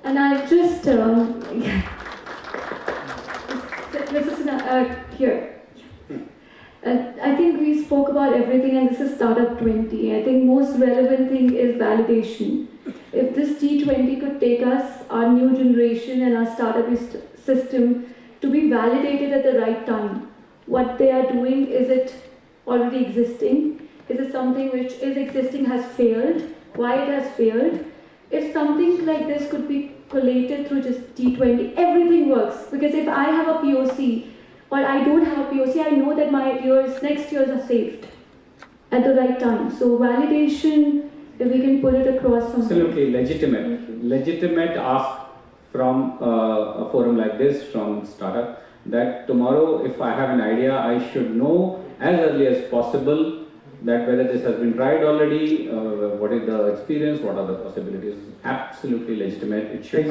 And I'll just here. I think we spoke about everything, and this is Startup20. I think most relevant thing is validation. If this G20 could take us, our new generation and our startup system, to be validated at the right time. What they are doing, is it already existing? Is it something which is existing, has failed? Why it has failed? If something like this could be collated through just G20, everything works. Because if I have a POC, or I don't have a POC, I know that my next years are saved at the right time. So validation, if we can put it across something. Absolutely legitimate ask from a forum like this, from startup, that tomorrow if I have an idea, I should know as early as possible that whether this has been tried already, what is the experience, what are the possibilities. Absolutely legitimate. It should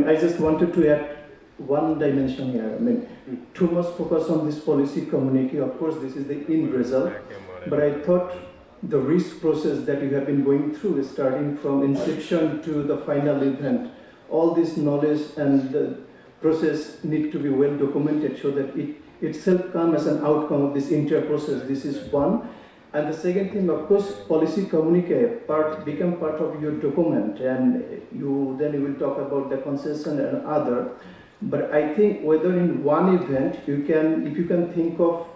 I just wanted to add one dimension here. Too much focus on this policy communique. Of course, this is the end result. But I thought the risk process that you have been going through, starting from inception to the final event, all this knowledge and the process need to be well documented so that it itself comes as an outcome of this entire process. This is one. And the second thing, of course, policy communique become part of your document, and then you will talk about the concession and other. But I think whether in one event, if you can think of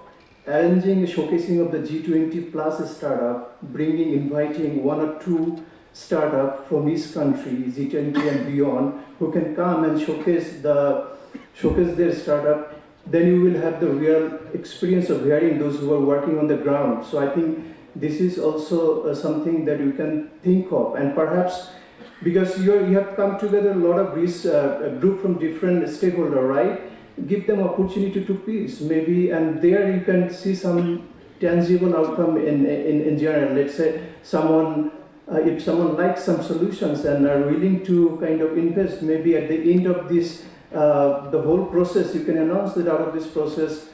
arranging a showcasing of the G20 plus startup, inviting one or two startup from each country, G20 and beyond, who can come and showcase their startup, then you will have the real experience of hearing those who are working on the ground. So I think this is also something that you can think of, and perhaps because you have come together a lot of a group from different stakeholders, right? Give them opportunity to pitch, maybe, and there you can see some tangible outcome in general. Let's say if someone likes some solutions and are willing to kind of invest, maybe at the end of this, the whole process, you can announce that out of this process,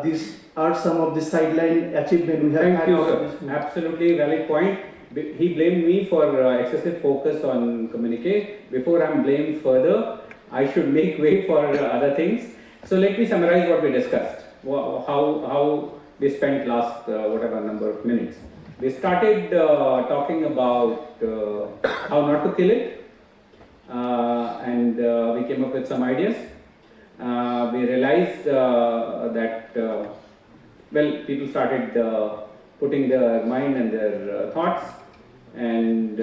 these are some of the sideline achievements we have. Thank you, sir. Absolutely valid point. he blamed me for excessive focus on communique. Before I'm blamed further, I should make way for other things. So let me summarize what we discussed, how we spent last whatever number of minutes. We started talking about how not to kill it, and we came up with some ideas. We realized that, well, people started putting their mind and their thoughts, and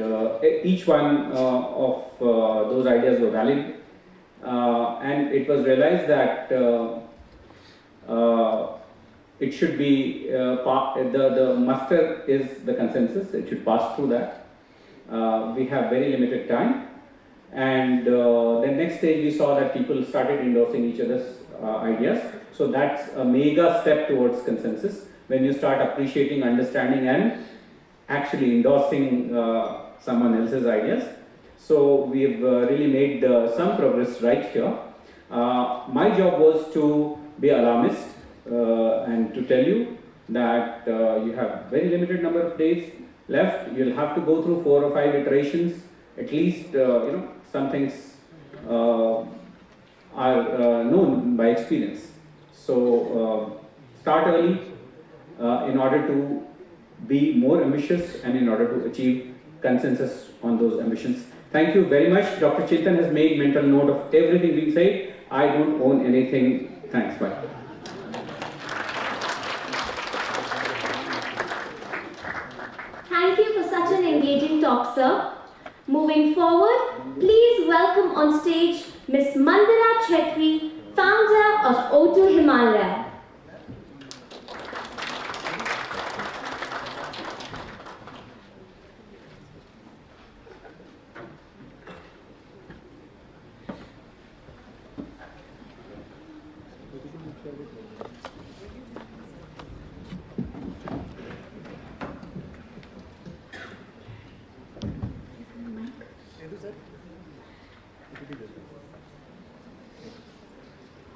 each one of those ideas were valid, and it was realized that it should be, the muster is the consensus, it should pass through that. We have very limited time, and the next stage we saw that people started endorsing each other's ideas. So that's a mega step towards consensus, when you start appreciating, understanding and actually endorsing someone else's ideas. So we've really made some progress right here. My job was to be alarmist and to tell you that you have very limited number of days left. You'll have to go through 4 or 5 iterations. At least, some things are known by experience. So start early in order to be more ambitious and in order to achieve consensus on those ambitions. Thank you very much. Dr. Chintan has made mental note of everything we say. I don't own anything. Thanks. Bye. Thank you for such an engaging talk, sir. Moving forward, please welcome on stage Ms. Mandira Chetri, founder of O2 Himalaya.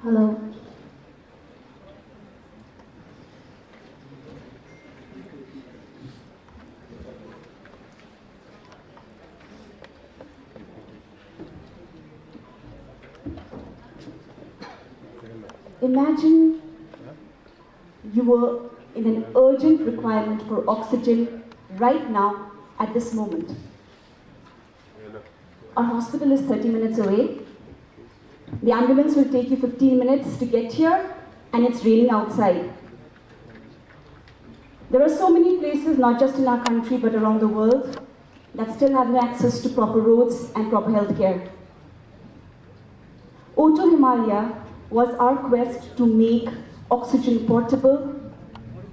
Hello. Imagine you were in an urgent requirement for oxygen right now at this moment. Our hospital is 30 minutes away. The ambulance will take you 15 minutes to get here, and it's raining outside. There are so many places, not just in our country, but around the world, that still have no access to proper roads and proper health care. O2 Himalaya was our quest to make oxygen portable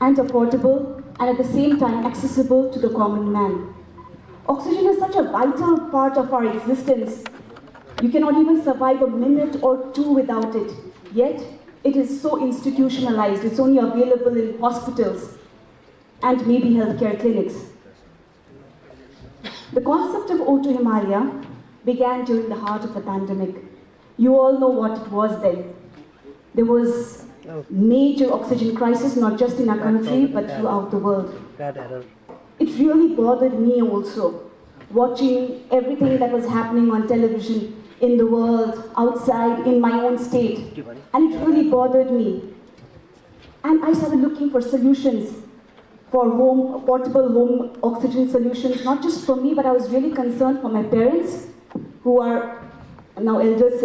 and affordable, and at the same time accessible to the common man. Oxygen is such a vital part of our existence. You cannot even survive a minute or 2 without it. Yet, it is so institutionalized. It's only available in hospitals and maybe healthcare clinics. The concept of O2 Himalaya began during the heart of the pandemic. You all know what it was then. There was major oxygen crisis, not just in our country, but throughout the world. It really bothered me also, watching everything that was happening on television in the world, outside, in my own state. And it really bothered me. And I started looking for solutions for portable home oxygen solutions, not just for me, but I was really concerned for my parents, who are now elders,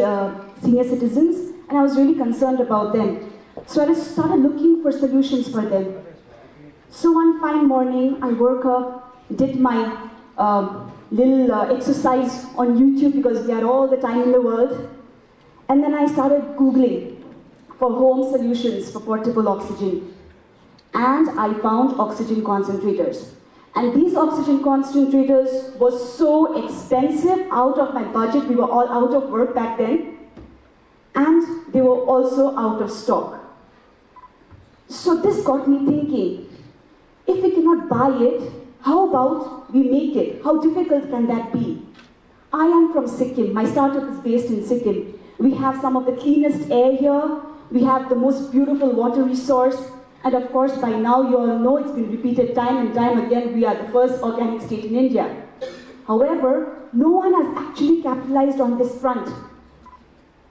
senior citizens, and I was really concerned about them. So I just started looking for solutions for them. So one fine morning, I woke up, did my little exercise on YouTube, because we are all the time in the world. And then I started Googling for home solutions for portable oxygen. And I found oxygen concentrators. And these oxygen concentrators were so expensive, out of my budget. We were all out of work back then. And they were also out of stock. So this got me thinking, if we cannot buy it, how about we make it? How difficult can that be? I am from Sikkim. My startup is based in Sikkim. We have some of the cleanest air here. We have the most beautiful water resource. And of course, by now you all know it's been repeated time and time again, we are the first organic state in India. However, no one has actually capitalized on this front.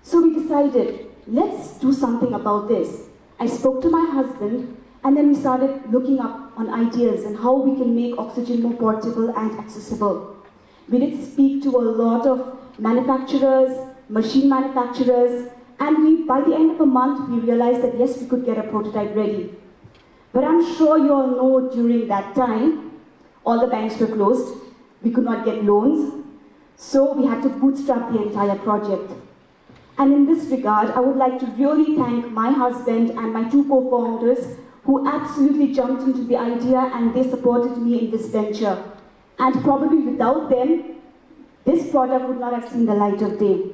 So we decided, let's do something about this. I spoke to my husband, and then we started looking up on ideas and how we can make oxygen more portable and accessible. We did speak to a lot of manufacturers, machine manufacturers, and by the end of a month, we realized that yes, we could get a prototype ready. But I'm sure you all know during that time, all the banks were closed. We could not get loans. So we had to bootstrap the entire project. And in this regard, I would like to really thank my husband and my two co-founders who absolutely jumped into the idea and they supported me in this venture. And probably without them, this product would not have seen the light of day.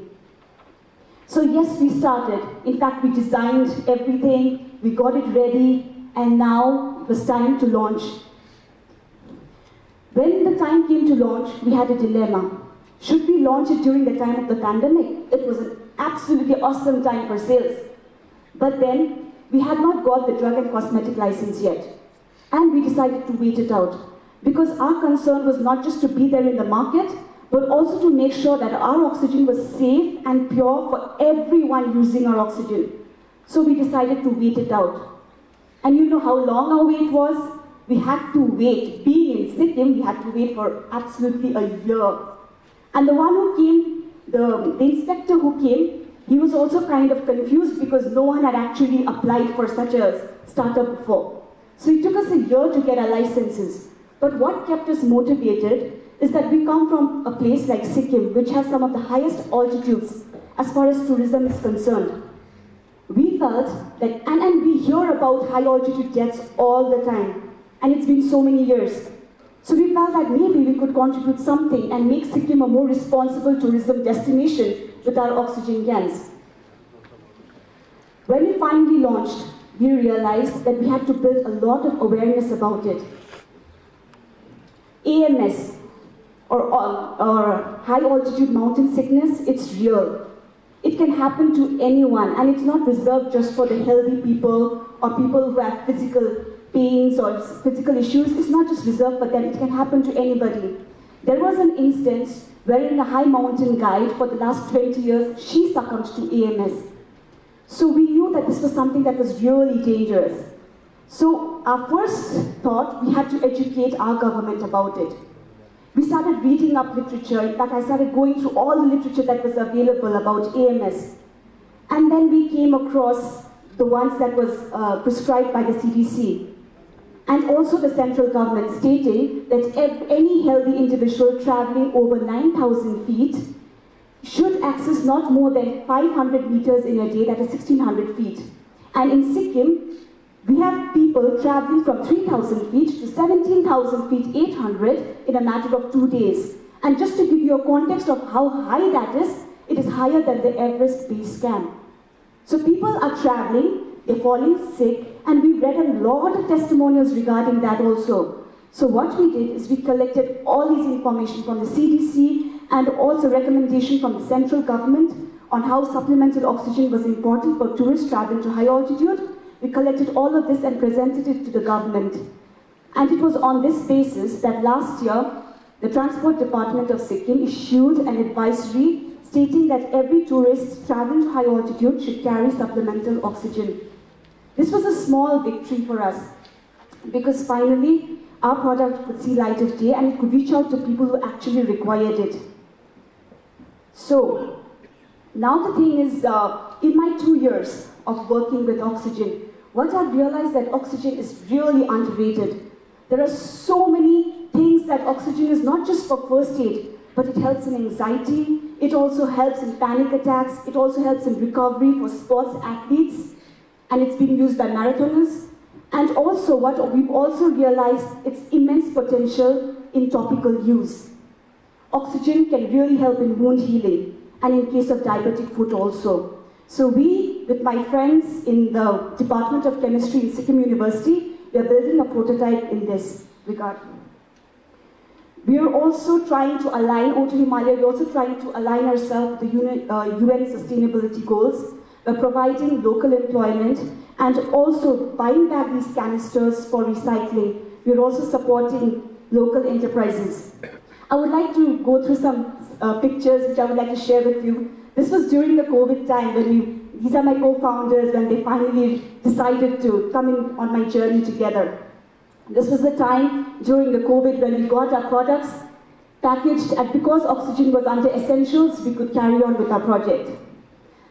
So yes, we started. In fact, we designed everything, we got it ready, and now it was time to launch. When the time came to launch, we had a dilemma. Should we launch it during the time of the pandemic? It was an absolutely awesome time for sales. But then, we had not got the drug and cosmetic license yet. And we decided to wait it out. Because our concern was not just to be there in the market, but also to make sure that our oxygen was safe and pure for everyone using our oxygen. So we decided to wait it out. And you know how long our wait was? We had to wait. Being in Sikkim, we had to wait for absolutely a year. And the one who came, the inspector who came, he was also kind of confused because no one had actually applied for such a startup before. So it took us a year to get our licenses. But what kept us motivated is that we come from a place like Sikkim, which has some of the highest altitudes as far as tourism is concerned. We felt that, and we hear about high altitude jets all the time, and it's been so many years. So we felt that maybe we could contribute something and make Sikkim a more responsible tourism destination with our oxygen cans. When we finally launched, we realized that we had to build a lot of awareness about it. AMS, or high altitude mountain sickness, it's real. It can happen to anyone, and it's not reserved just for the healthy people or people who have physical pains or physical issues. It's not just reserved for them, it can happen to anybody. There was an instance wherein a high mountain guide for the last 20 years, she succumbed to AMS. So we knew that this was something that was really dangerous. So our first thought, we had to educate our government about it. We started reading up literature. In fact, I started going through all the literature that was available about AMS. And then we came across the ones that was prescribed by the CDC. And also the central government stating that any healthy individual traveling over 9,000 feet should access not more than 500 meters in a day, that is 1,600 feet. And in Sikkim, we have people traveling from 3,000 feet to 17,000 feet, 800 in a matter of 2 days. And just to give you a context of how high that is, it is higher than the Everest base camp. So people are traveling, they're falling sick, and we read a lot of testimonials regarding that also. So what we did is we collected all these information from the CDC and also recommendation from the central government on how supplemental oxygen was important for tourists traveling to high altitude. We collected all of this and presented it to the government. And it was on this basis that last year, the Transport Department of Sikkim issued an advisory stating that every tourist traveling to high altitude should carry supplemental oxygen. This was a small victory for us because finally our product could see light of day and it could reach out to people who actually required it. So now the thing is, in my 2 years of working with oxygen, what I've realized that oxygen is really underrated. There are so many things that oxygen is not just for first aid, but it helps in anxiety, it also helps in panic attacks, it also helps in recovery for sports athletes, and it's being used by marathoners. And also what we've also realized, its immense potential in topical use. Oxygen can really help in wound healing, and in case of diabetic foot also. So we, with my friends in the Department of Chemistry in Sikkim University, we are building a prototype in this regard. We are also trying to align, O2 Himalaya, we're also trying to align ourselves with the UN Sustainability Goals. We're providing local employment and also buying back these canisters for recycling. We're also supporting local enterprises. I would like to go through some pictures which I would like to share with you. This was during the COVID time when these are my co-founders when they finally decided to come in on my journey together. This was the time during the COVID when we got our products packaged, and because oxygen was under essentials, we could carry on with our project.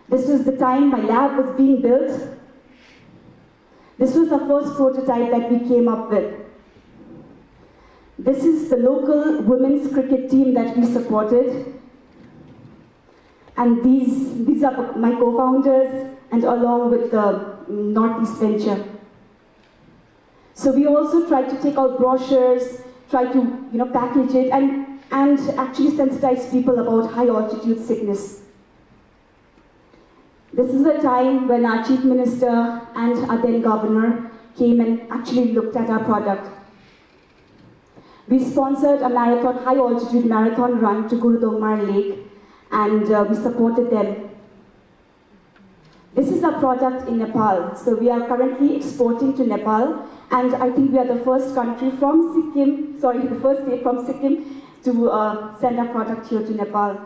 This was the time my lab was being built. This was the first prototype that we came up with. This is the local women's cricket team that we supported. And these are my co-founders, and along with the Northeast Venture. So we also try to take out brochures, try to package it, and actually sensitize people about high altitude sickness. This is the time when our Chief Minister and our then Governor came and actually looked at our product. We sponsored a marathon, high altitude marathon run to Gurudongmar Lake, and we supported them. This is our product in Nepal. So we are currently exporting to Nepal, and I think we are the first country from Sikkim, the first state from Sikkim to send our product here to Nepal.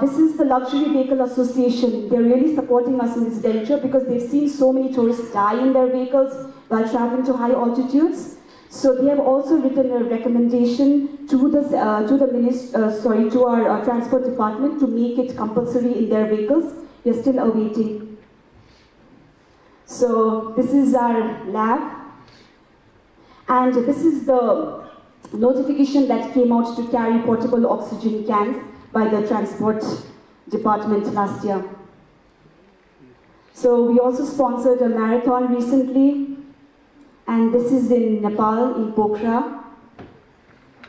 This is the Luxury Vehicle Association. They're really supporting us in this venture because they've seen so many tourists die in their vehicles while traveling to high altitudes. So they have also written a recommendation to our transport department to make it compulsory in their vehicles. We are still awaiting. So this is our lab, and this is the notification that came out to carry portable oxygen cans by the transport department last year. So we also sponsored a marathon recently. And this is in Nepal, in Pokhara,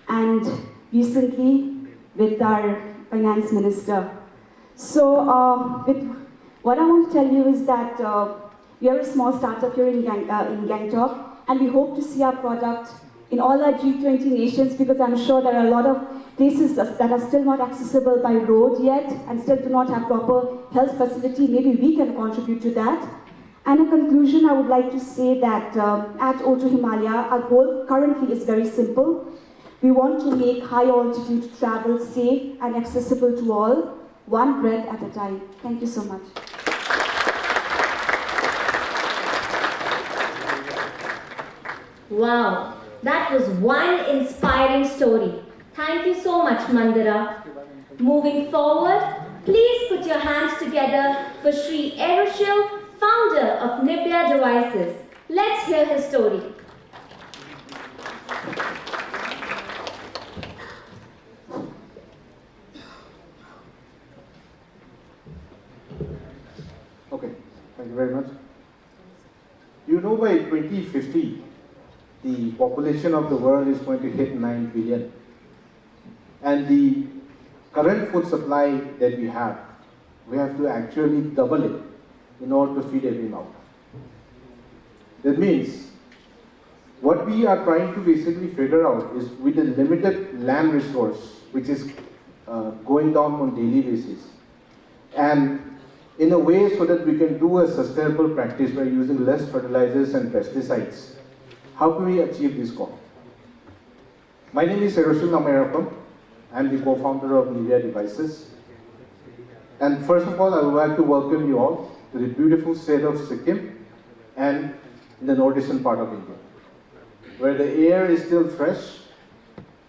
and recently with our finance minister. So what I want to tell you is that we are a small startup here in Gangtok, and we hope to see our product in all our G20 nations, because I'm sure there are a lot of places that are still not accessible by road yet and still do not have proper health facility. Maybe we can contribute to that. And in conclusion, I would like to say that at O2 Himalaya, our goal currently is very simple. We want to make high altitude travel safe and accessible to all, one breath at a time. Thank you so much. Wow, that was one inspiring story. Thank you so much, Mandira. Moving forward, please put your hands together for Sri Aeroshil, founder of Nibia Devices. Let's hear his story. Okay, thank you very much. You know, by 2050, the population of the world is going to hit 9 billion. And the current food supply that we have to actually double it in order to feed every mouth. That means, what we are trying to basically figure out is, with the limited land resource, which is going down on a daily basis, and in a way so that we can do a sustainable practice by using less fertilizers and pesticides, how can we achieve this goal? My name is Aeroshil Namayarappam. I'm the co-founder of Nibia Devices. And first of all, I would like to welcome you all to the beautiful state of Sikkim and the northeastern part of India, where the air is still fresh,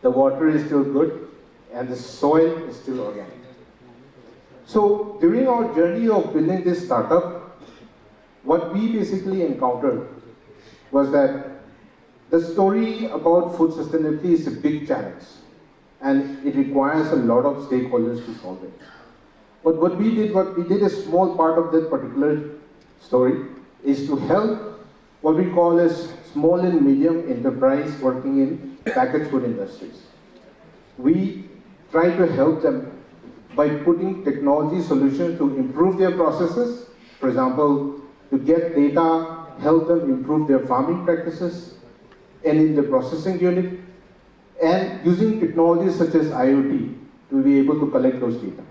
the water is still good, and the soil is still organic. So during our journey of building this startup, what we basically encountered was that the story about food sustainability is a big challenge, and it requires a lot of stakeholders to solve it. But what we did a small part of that particular story is to help what we call as small and medium enterprise working in packaged food industries. We try to help them by putting technology solutions to improve their processes. For example, to get data, help them improve their farming practices, and in the processing unit, and using technologies such as IoT to be able to collect those data.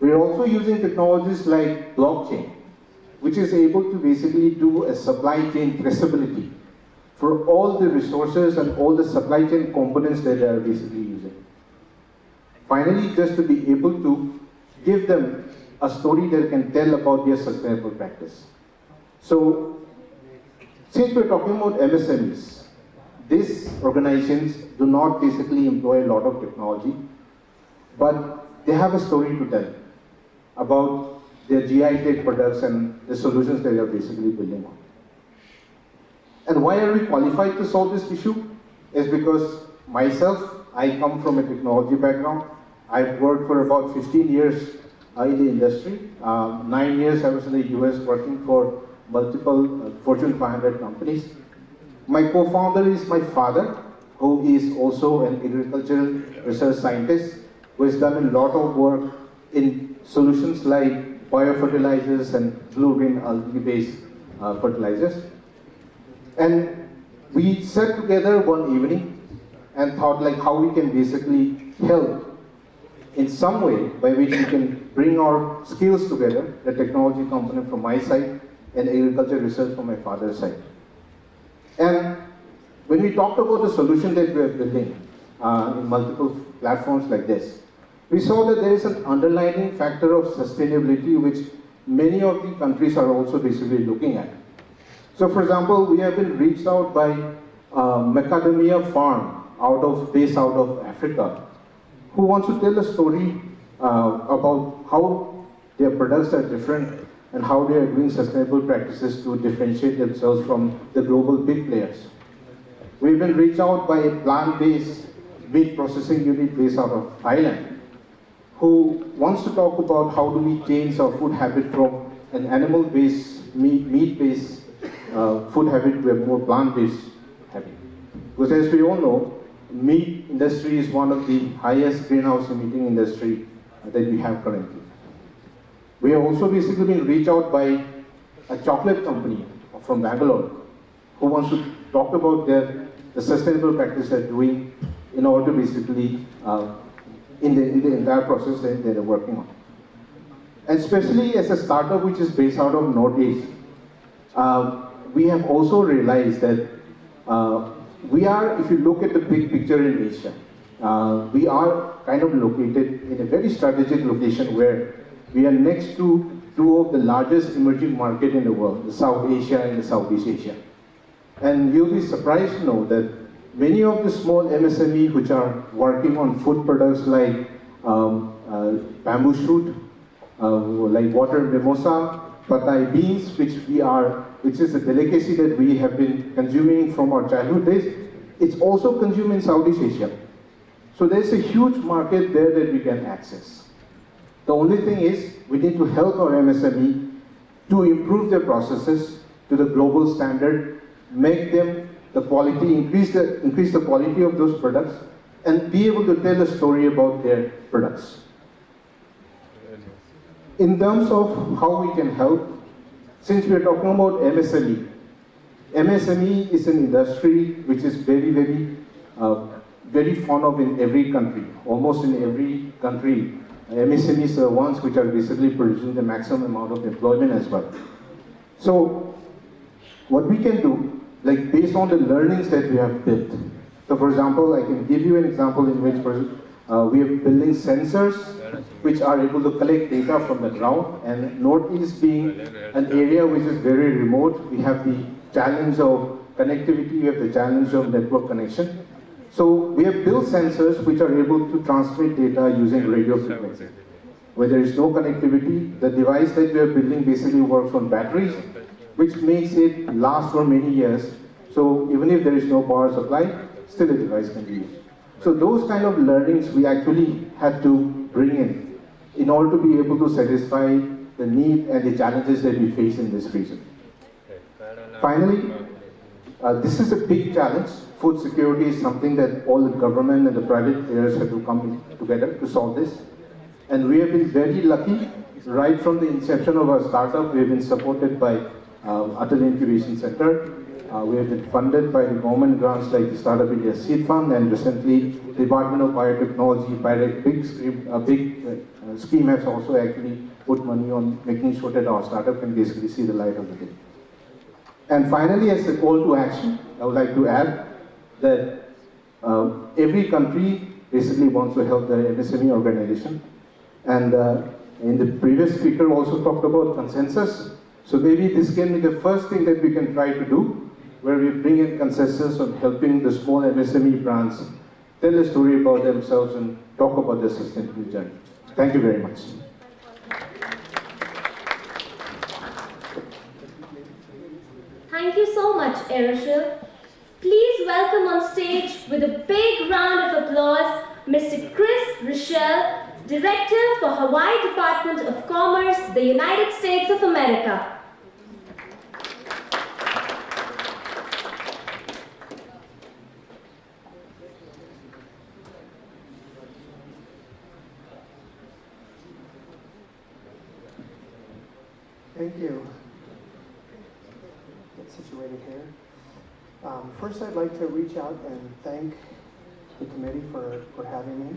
We're also using technologies like blockchain, which is able to basically do a supply chain traceability for all the resources and all the supply chain components that they are basically using. Finally, just to be able to give them a story that can tell about their sustainable practice. So, since we're talking about MSMEs, these organizations do not basically employ a lot of technology, but they have a story to tell about their GI tech products and the solutions that they are basically building on. And why are we qualified to solve this issue? Is because myself, I come from a technology background. I've worked for about 15 years in the industry. 9 years I was in the US working for multiple Fortune 500 companies. My co-founder is my father, who is also an agricultural research scientist, who has done a lot of work in solutions like biofertilizers and blue-green algae-based fertilizers. And we sat together one evening and thought like how we can basically help in some way by which we can bring our skills together, the technology component from my side and agriculture research from my father's side. And when we talked about the solution that we are building in multiple platforms like this, we saw that there is an underlying factor of sustainability which many of the countries are also basically looking at. So for example, we have been reached out by macadamia farm based out of Africa, who wants to tell a story about how their products are different and how they are doing sustainable practices to differentiate themselves from the global big players. We've been reached out by a plant-based meat processing unit based out of Thailand, who wants to talk about how do we change our food habit from an animal-based, meat-based food habit to a more plant-based habit. Because as we all know, meat industry is one of the highest greenhouse emitting industry that we have currently. We have also basically been reached out by a chocolate company from Bangalore who wants to talk about the sustainable practice they're doing in order to basically in the entire process that they're working on. And especially as a startup which is based out of Northeast, we have also realized that we are, if you look at the big picture in Asia, we are kind of located in a very strategic location where we are next to two of the largest emerging markets in the world, the South Asia and the Southeast Asia. And you'll be surprised to know that many of the small MSME which are working on food products like bamboo shoot, like water mimosa, patai beans, which is a delicacy that we have been consuming from our childhood days, it's also consumed in Southeast Asia. So there's a huge market there that we can access. The only thing is, we need to help our MSME to improve their processes to the global standard, make them the quality, increase the quality of those products, and be able to tell a story about their products. In terms of how we can help, since we are talking about MSME, MSME is an industry which is very, very fond of in every country. Almost in every country, MSMEs are the ones which are basically producing the maximum amount of employment as well. So, what we can do, like based on the learnings that we have built. So for example, I can give you an example in which we are building sensors which are able to collect data from the ground, and Northeast being an area which is very remote, we have the challenge of connectivity, we have the challenge of network connection. So we have built sensors which are able to transmit data using radio frequency. Where there is no connectivity, the device that we are building basically works on batteries, which makes it last for many years. So even if there is no power supply, still the device can be used. So those kind of learnings we actually had to bring in order to be able to satisfy the need and the challenges that we face in this region. Finally, this is a big challenge. Food security is something that all the government and the private players have to come together to solve this. And we have been very lucky. Right from the inception of our startup, we have been supported by Atal Incubation Center We have been funded by the government grants like the Startup India Seed Fund, and recently the Department of Biotechnology, by a big scheme, has also actually put money on making sure that our startup can basically see the light of the day. And finally, as a call to action, I would like to add that every country basically wants to help their MSME organization. And in the previous speaker also talked about consensus. So maybe this can be the first thing that we can try to do, where we bring in consensus on helping the small MSME brands tell a story about themselves and talk about their sustainability journey. Thank you very much. Thank you so much, Erashil. Please welcome on stage with a big round of applause, Mr. Chris Rochelle, Director for Hawaii Department of Commerce, the United States of America. Thank you. Get situated here. First, I'd like to reach out and thank the committee for having me.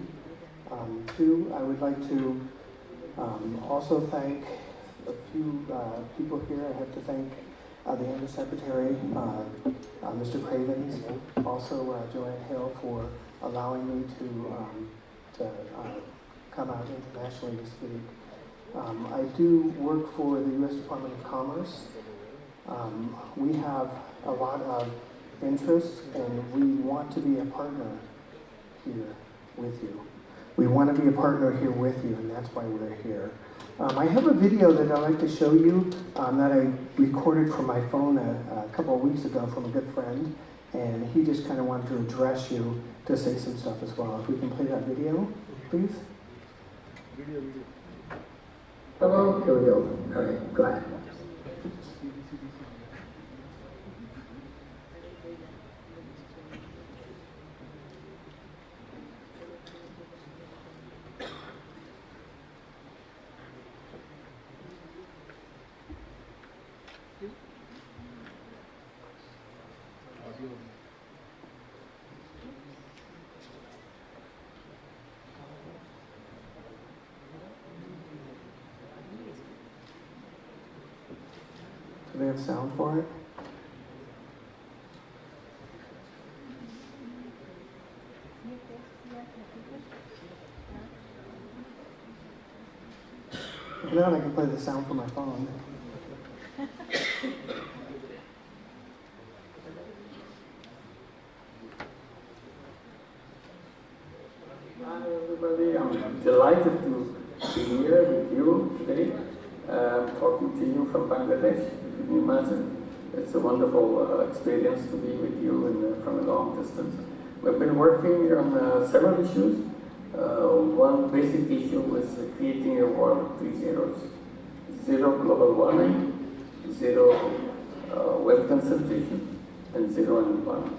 Two, I would like to also thank a few people here. I have to thank the Undersecretary, Mr. Cravens, also Joanne Hill for allowing me to come out internationally to speak. I do work for the U.S. Department of Commerce. We have a lot of interest, and we want to be a partner here with you. We want to be a partner here with you, and that's why we're here. I have a video that I'd like to show you that I recorded from my phone a couple of weeks ago from a good friend, and he just kind of wanted to address you to say some stuff as well. If we can play that video, please. Hello, here we go. All right, go ahead. Do they have sound for it? If not, I can play the sound from my phone. Hi everybody, I'm delighted to be here with you today, talking to you from Bangladesh. Can you imagine? It's a wonderful experience to be with you from a long distance. We've been working on several issues. One basic issue was creating a world of 3 zeros. 0 global warming, 0 wealth concentration, and 0 unemployment.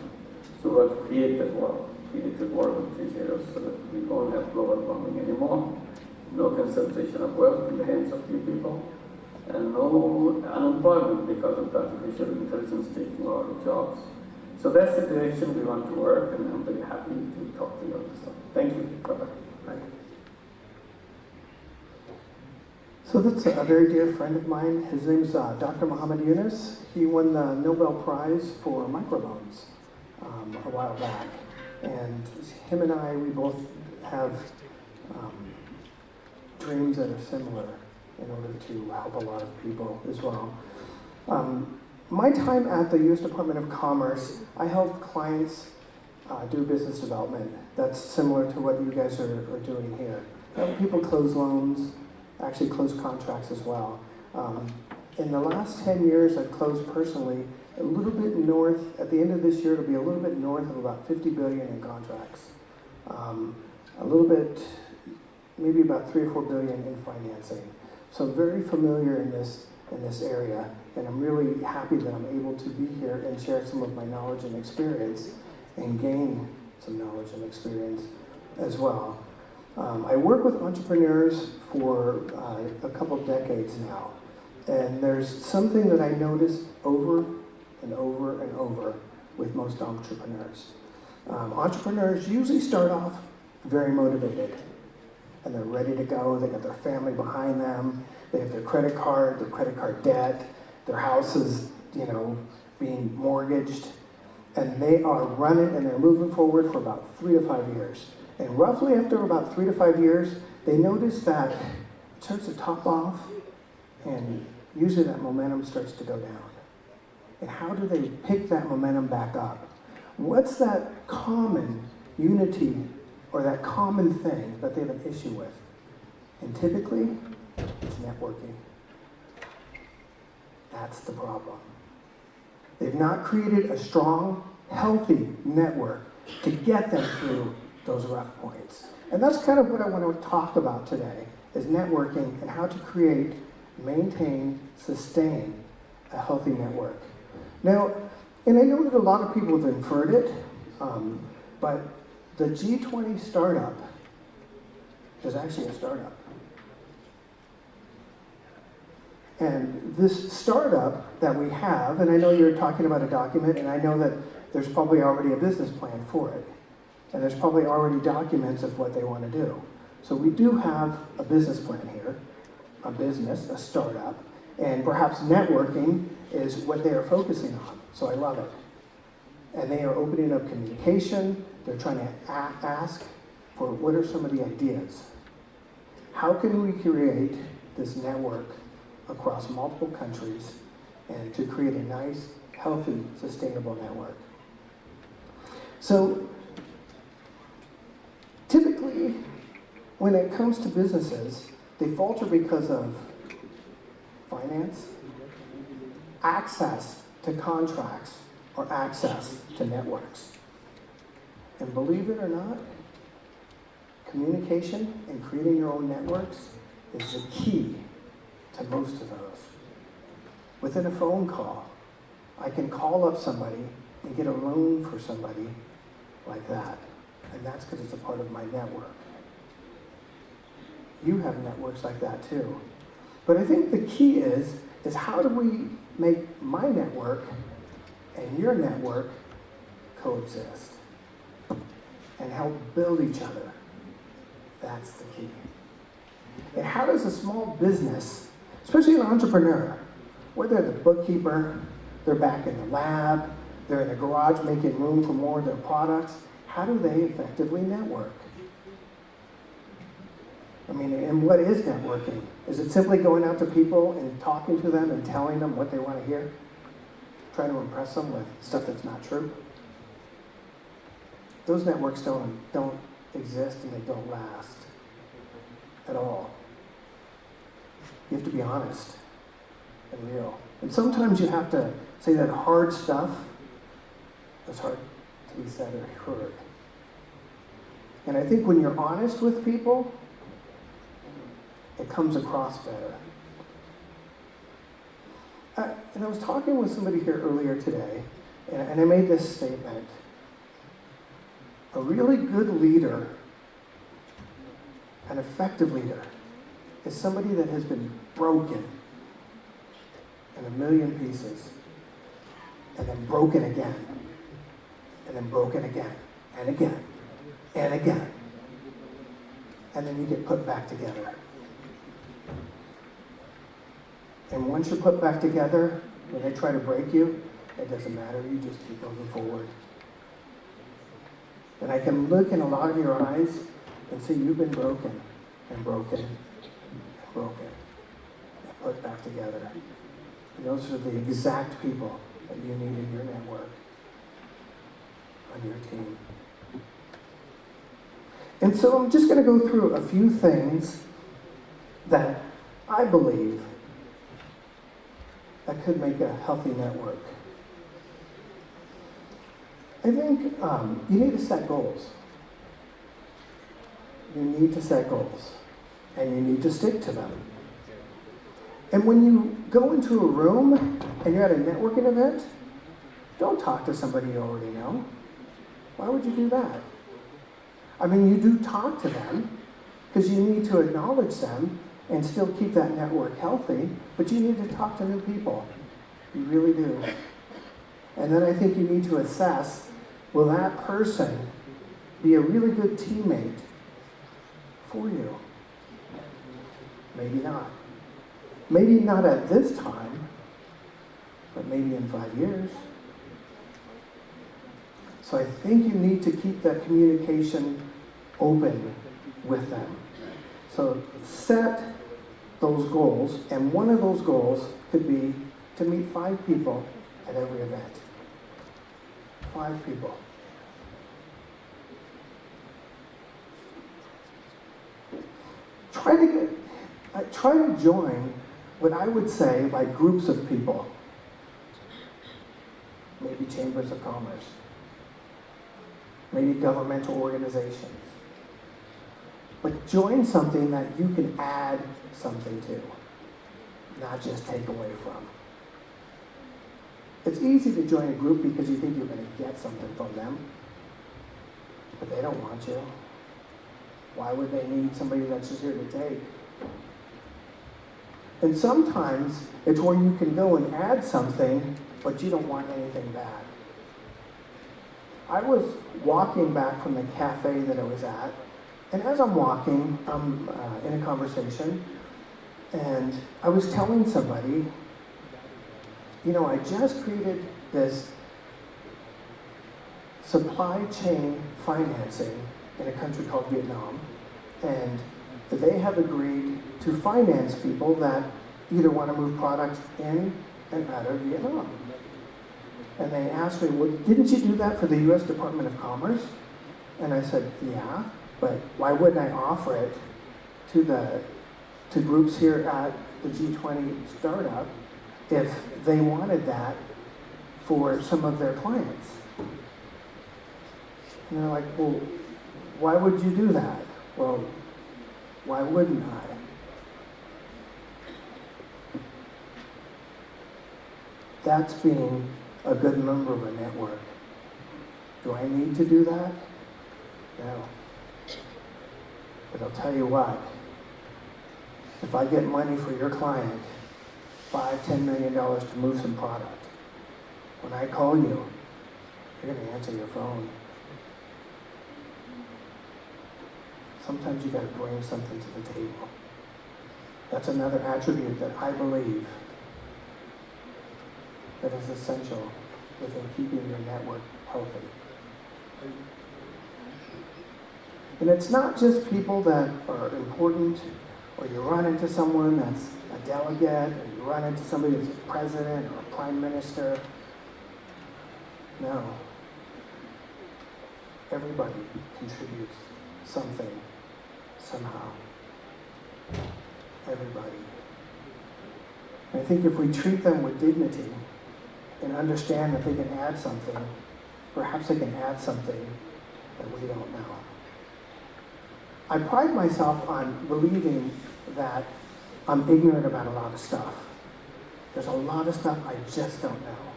So we want to create that world. Create a world of 3 zeros so that we don't have global warming anymore, no concentration of wealth in the hands of few people, and no unemployment because of artificial intelligence taking all the jobs. So that's the direction we want to work, and I'm very happy to talk to you on this one. Thank you. Bye-bye. Bye. So that's a very dear friend of mine. His name's Dr. Muhammad Yunus. He won the Nobel Prize for microloans a while back. And him and I, we both have dreams that are similar in order to help a lot of people as well. My time at the U.S. Department of Commerce, I help clients do business development. That's similar to what you guys are doing here. Help people close loans, actually close contracts as well. In the last 10 years, I've closed personally a little bit north, at the end of this year, it'll be a little bit north of about 50 billion in contracts. A little bit, maybe about 3 or 4 billion in financing. So I'm very familiar in this area, and I'm really happy that I'm able to be here and share some of my knowledge and experience and gain some knowledge and experience as well. I work with entrepreneurs for a couple of decades now, and there's something that I noticed over and over with most entrepreneurs. Entrepreneurs usually start off very motivated, and they're ready to go. They got their family behind them. They have their credit card debt, their house is, being mortgaged, and they are running and they're moving forward for about 3 to 5 years. And roughly after about 3 to 5 years, they notice that it starts to top off, and usually that momentum starts to go down. And how do they pick that momentum back up? What's that common unity or that common thing that they have an issue with? And typically, it's networking. That's the problem. They've not created a strong, healthy network to get them through those rough points. And that's kind of what I want to talk about today, is networking and how to create, maintain, sustain a healthy network. Now, and I know that a lot of people have inferred it, but the G20 startup is actually a startup. And this startup that we have, and I know you're talking about a document, and I know that there's probably already a business plan for it. And there's probably already documents of what they want to do. So we do have a business plan here, a business, a startup, and perhaps networking is what they are focusing on. So I love it. And they are opening up communication. They're trying to ask for what are some of the ideas. How can we create this network across multiple countries and to create a nice, healthy, sustainable network? So typically, when it comes to businesses, they falter because of finance, access to contracts, or access to networks. And believe it or not, communication and creating your own networks is the key to most of those. Within a phone call, I can call up somebody and get a loan for somebody like that. And that's because it's a part of my network. You have networks like that too. But I think the key is how do we make my network and your network coexist and help build each other? That's the key. And how does a small business, especially an entrepreneur, whether they're the bookkeeper, they're back in the lab, they're in the garage making room for more of their products, how do they effectively network? I mean, and what is networking? Is it simply going out to people and talking to them and telling them what they want to hear? Trying to impress them with stuff that's not true? Those networks don't exist and they don't last at all. You have to be honest and real. And sometimes you have to say that hard stuff that's hard to be said or heard. And I think when you're honest with people, it comes across better. And I was talking with somebody here earlier today, and I made this statement. A really good leader, an effective leader, is somebody that has been broken in a million pieces, and then broken again, and then broken again, and again, and again. And then you get put back together. And once you're put back together, when they try to break you, it doesn't matter, you just keep moving forward. And I can look in a lot of your eyes and see you've been broken, and broken, and broken, and put back together. And those are the exact people that you need in your network, on your team. And so I'm just going to go through a few things that I believe that could make a healthy network. I think you need to set goals. You need to set goals, and you need to stick to them. And when you go into a room and you're at a networking event, don't talk to somebody you already know. Why would you do that? I mean, you do talk to them because you need to acknowledge them and still keep that network healthy, but you need to talk to new people. You really do. And then I think you need to assess, will that person be a really good teammate for you? Maybe not. Maybe not at this time, but maybe in 5 years. So I think you need to keep that communication open with them. So set those goals, and one of those goals could be to meet 5 people at every event. 5 people. Try to join what I would say like groups of people. Maybe chambers of commerce. Maybe governmental organizations. But join something that you can add something to, not just take away from. It's easy to join a group because you think you're going to get something from them, but they don't want you. Why would they need somebody that's just here to take? And sometimes it's where you can go and add something, but you don't want anything back. I was walking back from the cafe that I was at, and as I'm walking, I'm in a conversation, and I was telling somebody, you know, I just created this supply chain financing in a country called Vietnam, and they have agreed to finance people that either want to move products in and out of Vietnam. And they asked me, well, didn't you do that for the US Department of Commerce? And I said, yeah, but why wouldn't I offer it to groups here at the G20 Startup if they wanted that for some of their clients? And they're like, well, why would you do that? Well, why wouldn't I? That's being a good member of a network. Do I need to do that? No. But I'll tell you what, if I get money for your client, $5–10 million to move some product, when I call you, you're going to answer your phone. Sometimes you got to bring something to the table. That's another attribute that I believe that is essential within keeping your network healthy. And it's not just people that are important, or you run into someone that's a delegate, or you run into somebody that's a president or a prime minister. No. Everybody contributes something, somehow. Everybody. And I think if we treat them with dignity and understand that they can add something, perhaps they can add something that we don't know. I pride myself on believing that I'm ignorant about a lot of stuff. There's a lot of stuff I just don't know.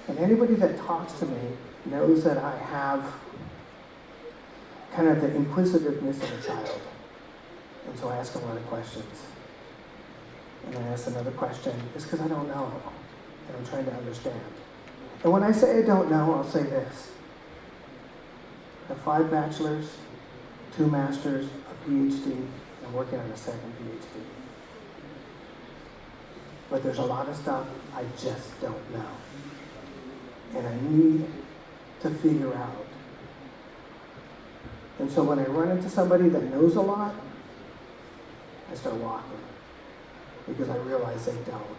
And anybody that talks to me knows that I have kind of the inquisitiveness of a child. And so I ask a lot of questions. And I ask another question, it's because I don't know. And I'm trying to understand. And when I say I don't know, I'll say this. I have 5 bachelors, 2 masters, a PhD, and I'm working on a 2nd PhD. But there's a lot of stuff I just don't know. And I need to figure out. And so when I run into somebody that knows a lot, I start walking. Because I realize they don't.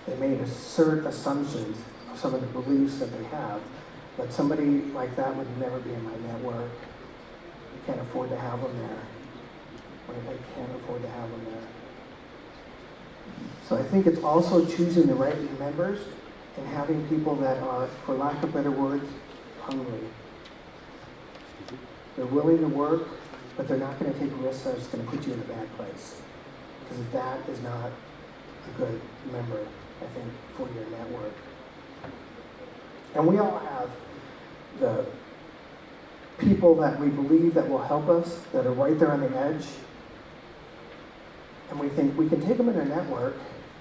They may assert assumptions of some of the beliefs that they have, but somebody like that would never be in my network. I can't afford to have them there. Right? I can't afford to have them there. So I think it's also choosing the right members and having people that are, for lack of better words, hungry. They're willing to work, but they're not going to take risks that's going to put you in a bad place. Because that is not a good member, I think, for your network. And we all have the people that we believe that will help us, that are right there on the edge. And we think we can take them in our network,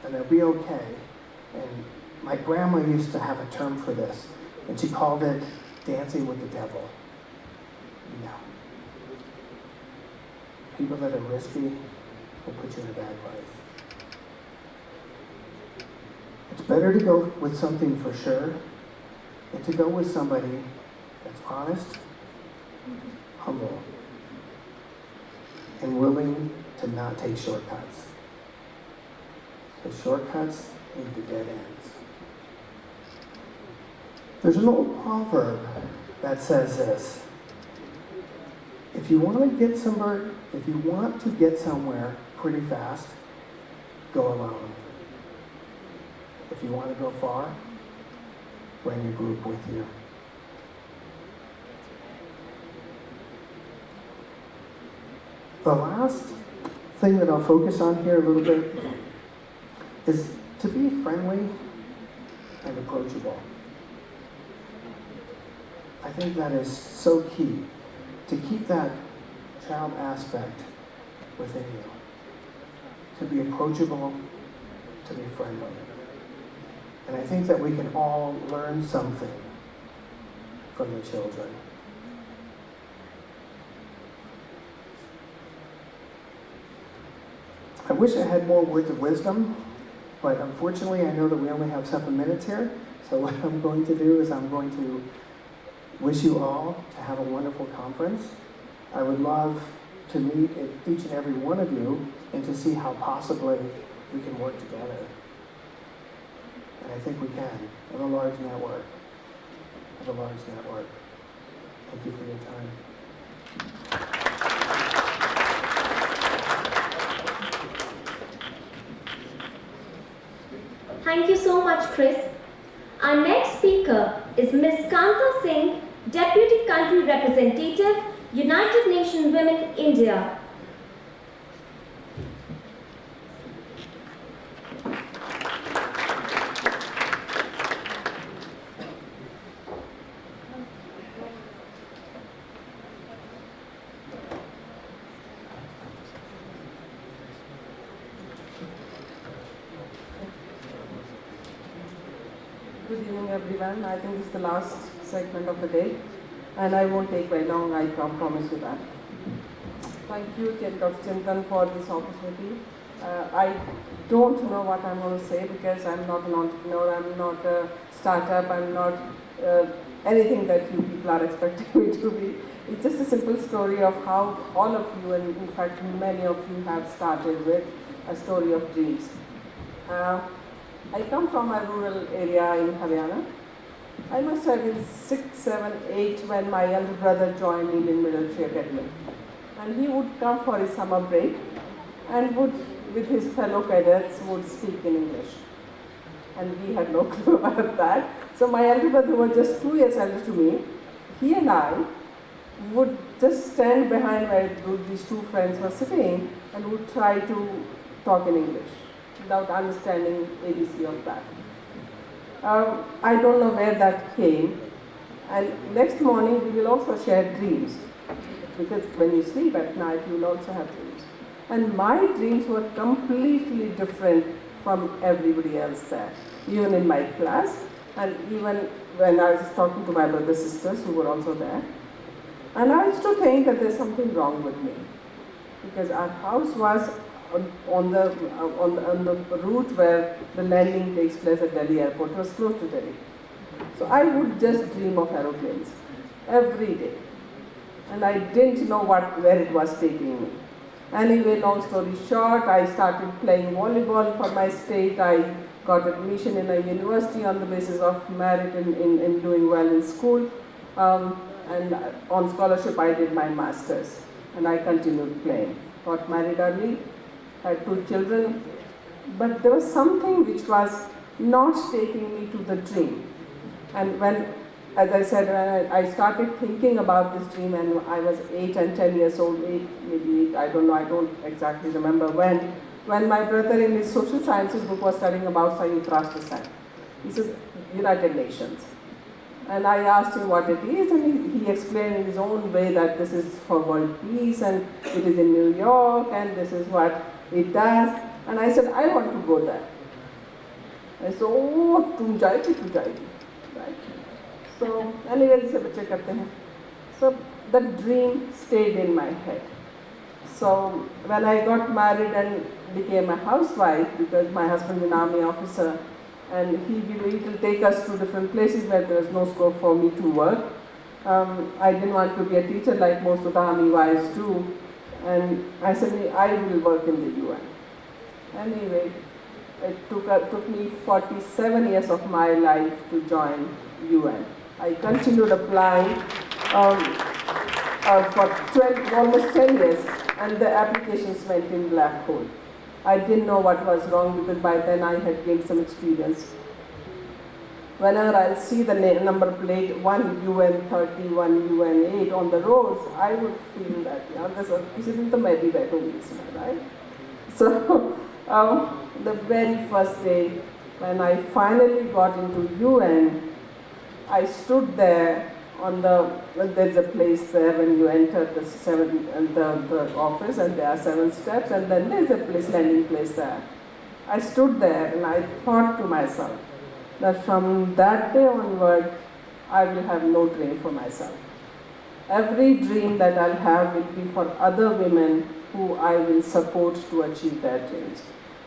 and they'll be okay. And My grandma used to have a term for this, and she called it dancing with the devil. No. People that are risky will put you in a bad place. It's better to go with something for sure than to go with somebody that's honest, humble, and willing to not take shortcuts. Because shortcuts lead to dead ends. There's an old proverb that says this: if you want to get somewhere pretty fast, go alone. If you want to go far, bring a group with you. The last thing that I'll focus on here a little bit is to be friendly and approachable. I think that is so key, to keep that child aspect within you. To be approachable, to be friendly. And I think that we can all learn something from the children. I wish I had more words of wisdom, but unfortunately I know that we only have 7 minutes here. So what I'm going to do is I'm going to wish you all to have a wonderful conference. I would love to meet each and every one of you and to see how possibly we can work together. And I think we can, in a large network. Thank you for your time. Thank you so much, Chris. Our next speaker is Ms. Kanta Singh, Deputy Country Representative, United Nations Women, India. Good evening, everyone. I think this is the last segment of the day, and I won't take very long, I promise you that. Thank you, Dr. Chintan, for this opportunity. I don't know what I'm going to say because I'm not an entrepreneur, I'm not a startup, I'm not anything that you people are expecting me to be. It's just a simple story of how all of you, and in fact many of you, have started with a story of dreams. I come from a rural area in Haryana. I must have been 6, 7, 8 when my elder brother joined Indian Military Academy. And he would come for his summer break and would, with his fellow cadets, would speak in English. And we had no clue about that. So my elder brother was just 2 years elder to me. He and I would just stand behind where these 2 friends were sitting and would try to talk in English without understanding ABC of that. I don't know where that came. And next morning we will also share dreams, because when you sleep at night you will also have dreams. And my dreams were completely different from everybody else there, even in my class, and even when I was talking to my brother sisters who were also there. And I used to think that there's something wrong with me, because our house was on the route where the landing takes place at Delhi airport. It was close to Delhi. So I would just dream of aeroplanes every day. And I didn't know where it was taking me. Anyway, long story short, I started playing volleyball for my state. I got admission in a university on the basis of merit in doing well in school. And on scholarship I did my master's. And I continued playing. Got married early. Had 2 children, but there was something which was not taking me to the dream. And when, as I said, when I started thinking about this dream, and I was 8 and 10 years old, 8, maybe 8, I don't know, I don't exactly remember when my brother in his social sciences book was studying about Sanयुkt Rashtra. He says, United Nations. And I asked him what it is, and he explained in his own way that this is for world peace, and it is in New York, and this is what it does. And I said, I want to go there. I said, oh, तुम जाएगी, right? So anyway, से बच्चे करते हैं. So the dream stayed in my head. So when I got married and became a housewife, because my husband is an army officer, and he will take us to different places where there was no scope for me to work. I didn't want to be a teacher like most of the army wives do, and I said, I will work in the UN. Anyway, it took me 47 years of my life to join UN. I continued applying for almost 10 years, and the applications went in black hole. I didn't know what was wrong because by then I had gained some experience. Whenever I'll see the number plate 1 UN 30, 1 UN 8 on the roads, I would feel that, this isn't the maybe that only, right? So the very first day when I finally got into UN, I stood there there's a place there when you enter the office, and there are 7 steps, and then there's a landing place there. I stood there and I thought to myself that from that day onward, I will have no dream for myself. Every dream that I'll have will be for other women who I will support to achieve their dreams.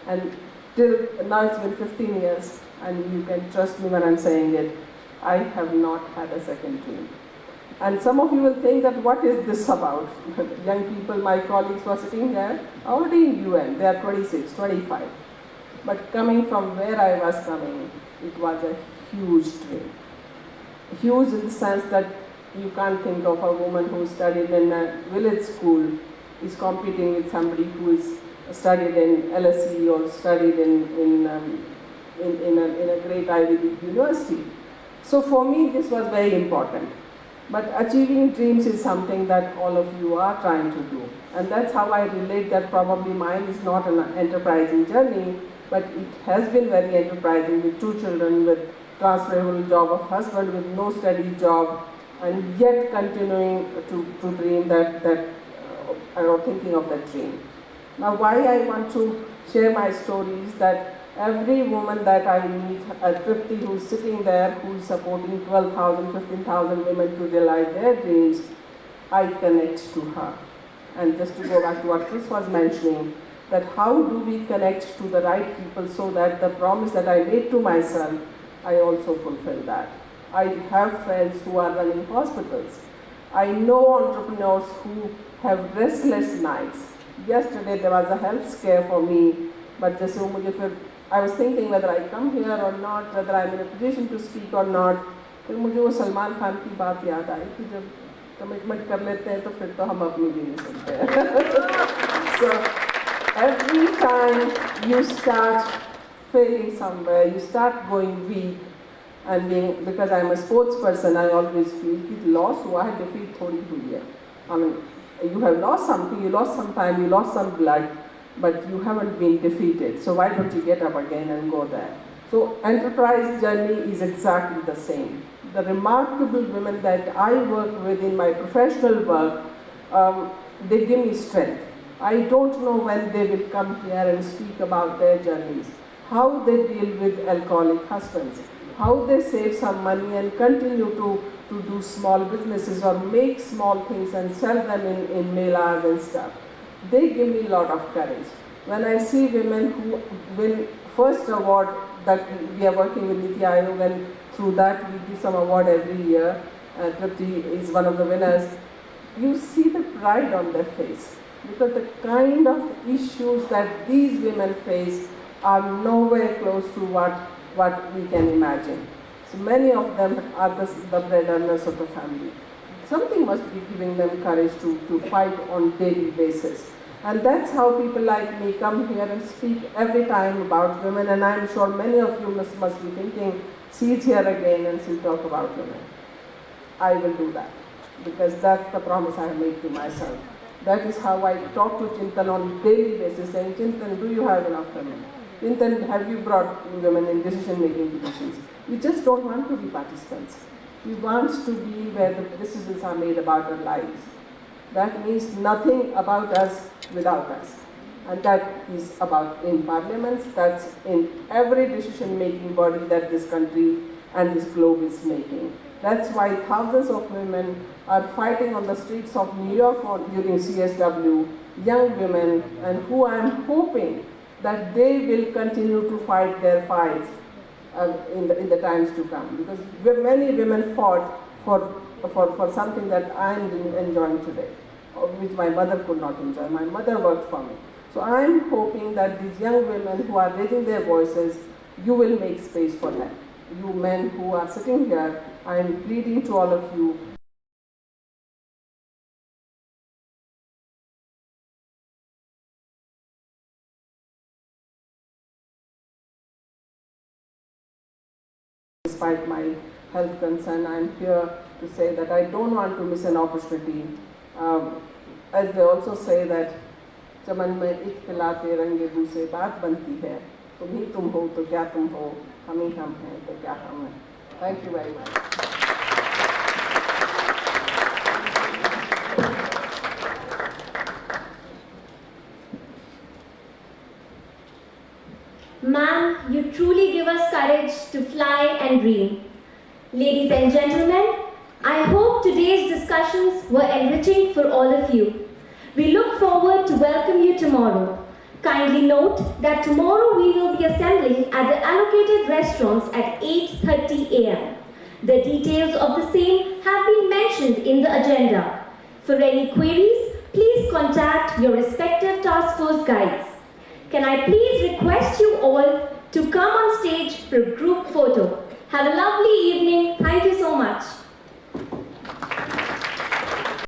And till now it's been 15 years, and you can trust me when I'm saying it, I have not had a second dream. And some of you will think that what is this about? Young people, my colleagues who are sitting here, already in UN, they are 26, 25. But coming from where I was coming, it was a huge dream. Huge in the sense that you can't think of a woman who studied in a village school is competing with somebody who is studied in LSE or studied in a great Ivy League university. So for me, this was very important. But achieving dreams is something that all of you are trying to do. And that's how I relate that probably mine is not an enterprising journey, but it has been very enterprising with 2 children, with transferable job of husband, with no steady job, and yet continuing to dream or thinking of that dream. Now why I want to share my story is that every woman that I meet, a Tripti who's sitting there, who's supporting 12,000, 15,000 women to realize their dreams, I connect to her. And just to go back to what Chris was mentioning, that how do we connect to the right people so that the promise that I made to myself, I also fulfill that. I have friends who are running hospitals. I know entrepreneurs who have restless nights. Yesterday there was a health scare for me, but I was thinking whether I come here or not, whether I'm in a position to speak or not. फिर मुझे वो सलमान खान की बात याद आई कि जब commitment कर लेते हैं तो फिर तो हम अपनी भी नहीं सुनते. So every time you start failing somewhere, you start going weak, and because I'm a sports person, I always feel कि loss हुआ है, defeat थोड़ी हुई है. I mean, you have lost something, you lost some time, you lost some blood, but you haven't been defeated. So why don't you get up again and go there? So enterprise journey is exactly the same. The remarkable women that I work with in my professional work, they give me strength. I don't know when they will come here and speak about their journeys, how they deal with alcoholic husbands, how they save some money and continue to do small businesses or make small things and sell them in melas and stuff. They give me a lot of courage. When I see women who win first award that we are working with Niti Aayog, and through that we give some award every year, Tripti is one of the winners, you see the pride on their face. Because the kind of issues that these women face are nowhere close to what we can imagine. So many of them are the breadwinners of the family. Something must be giving them courage to fight on daily basis. And that's how people like me come here and speak every time about women, and I'm sure many of you must be thinking, she's here again and she'll talk about women. I will do that, because that's the promise I have made to myself. That is how I talk to Chintan on a daily basis, saying, Chintan, do you have enough women? Chintan, have you brought women in decision-making positions? We just don't want to be participants. We want to be where the decisions are made about our lives. That means nothing about us without us. And that is about in parliaments, that's in every decision-making body that this country and this globe is making. That's why thousands of women are fighting on the streets of New York during CSW, young women, and who I am hoping that they will continue to fight their fights in the times to come. Because many women fought for something that I am enjoying today, which my mother could not enjoy. My mother worked for me. So I am hoping that these young women who are raising their voices, you will make space for them. You men who are sitting here, I am pleading to all of you. Despite my health concern, I am here to say that I don't want to miss an opportunity. As they also say that चमन में इख्तिलाफ़े रंगे बू से बात बनती है, तुम ही तुम हो तो क्या तुम हो, हम ही हम हैं तो क्या हम हैं. Thank you very much. Ma'am, you truly give us courage to fly and dream. Ladies and gentlemen, I hope today's discussions were enriching for all of you. We look forward to welcome you tomorrow. Kindly note that tomorrow we will be assembling at the allocated restaurants at 8:30 a.m. The details of the same have been mentioned in the agenda. For any queries, please contact your respective task force guides. Can I please request you all to come on stage for a group photo. Have a lovely evening. Thank you so much.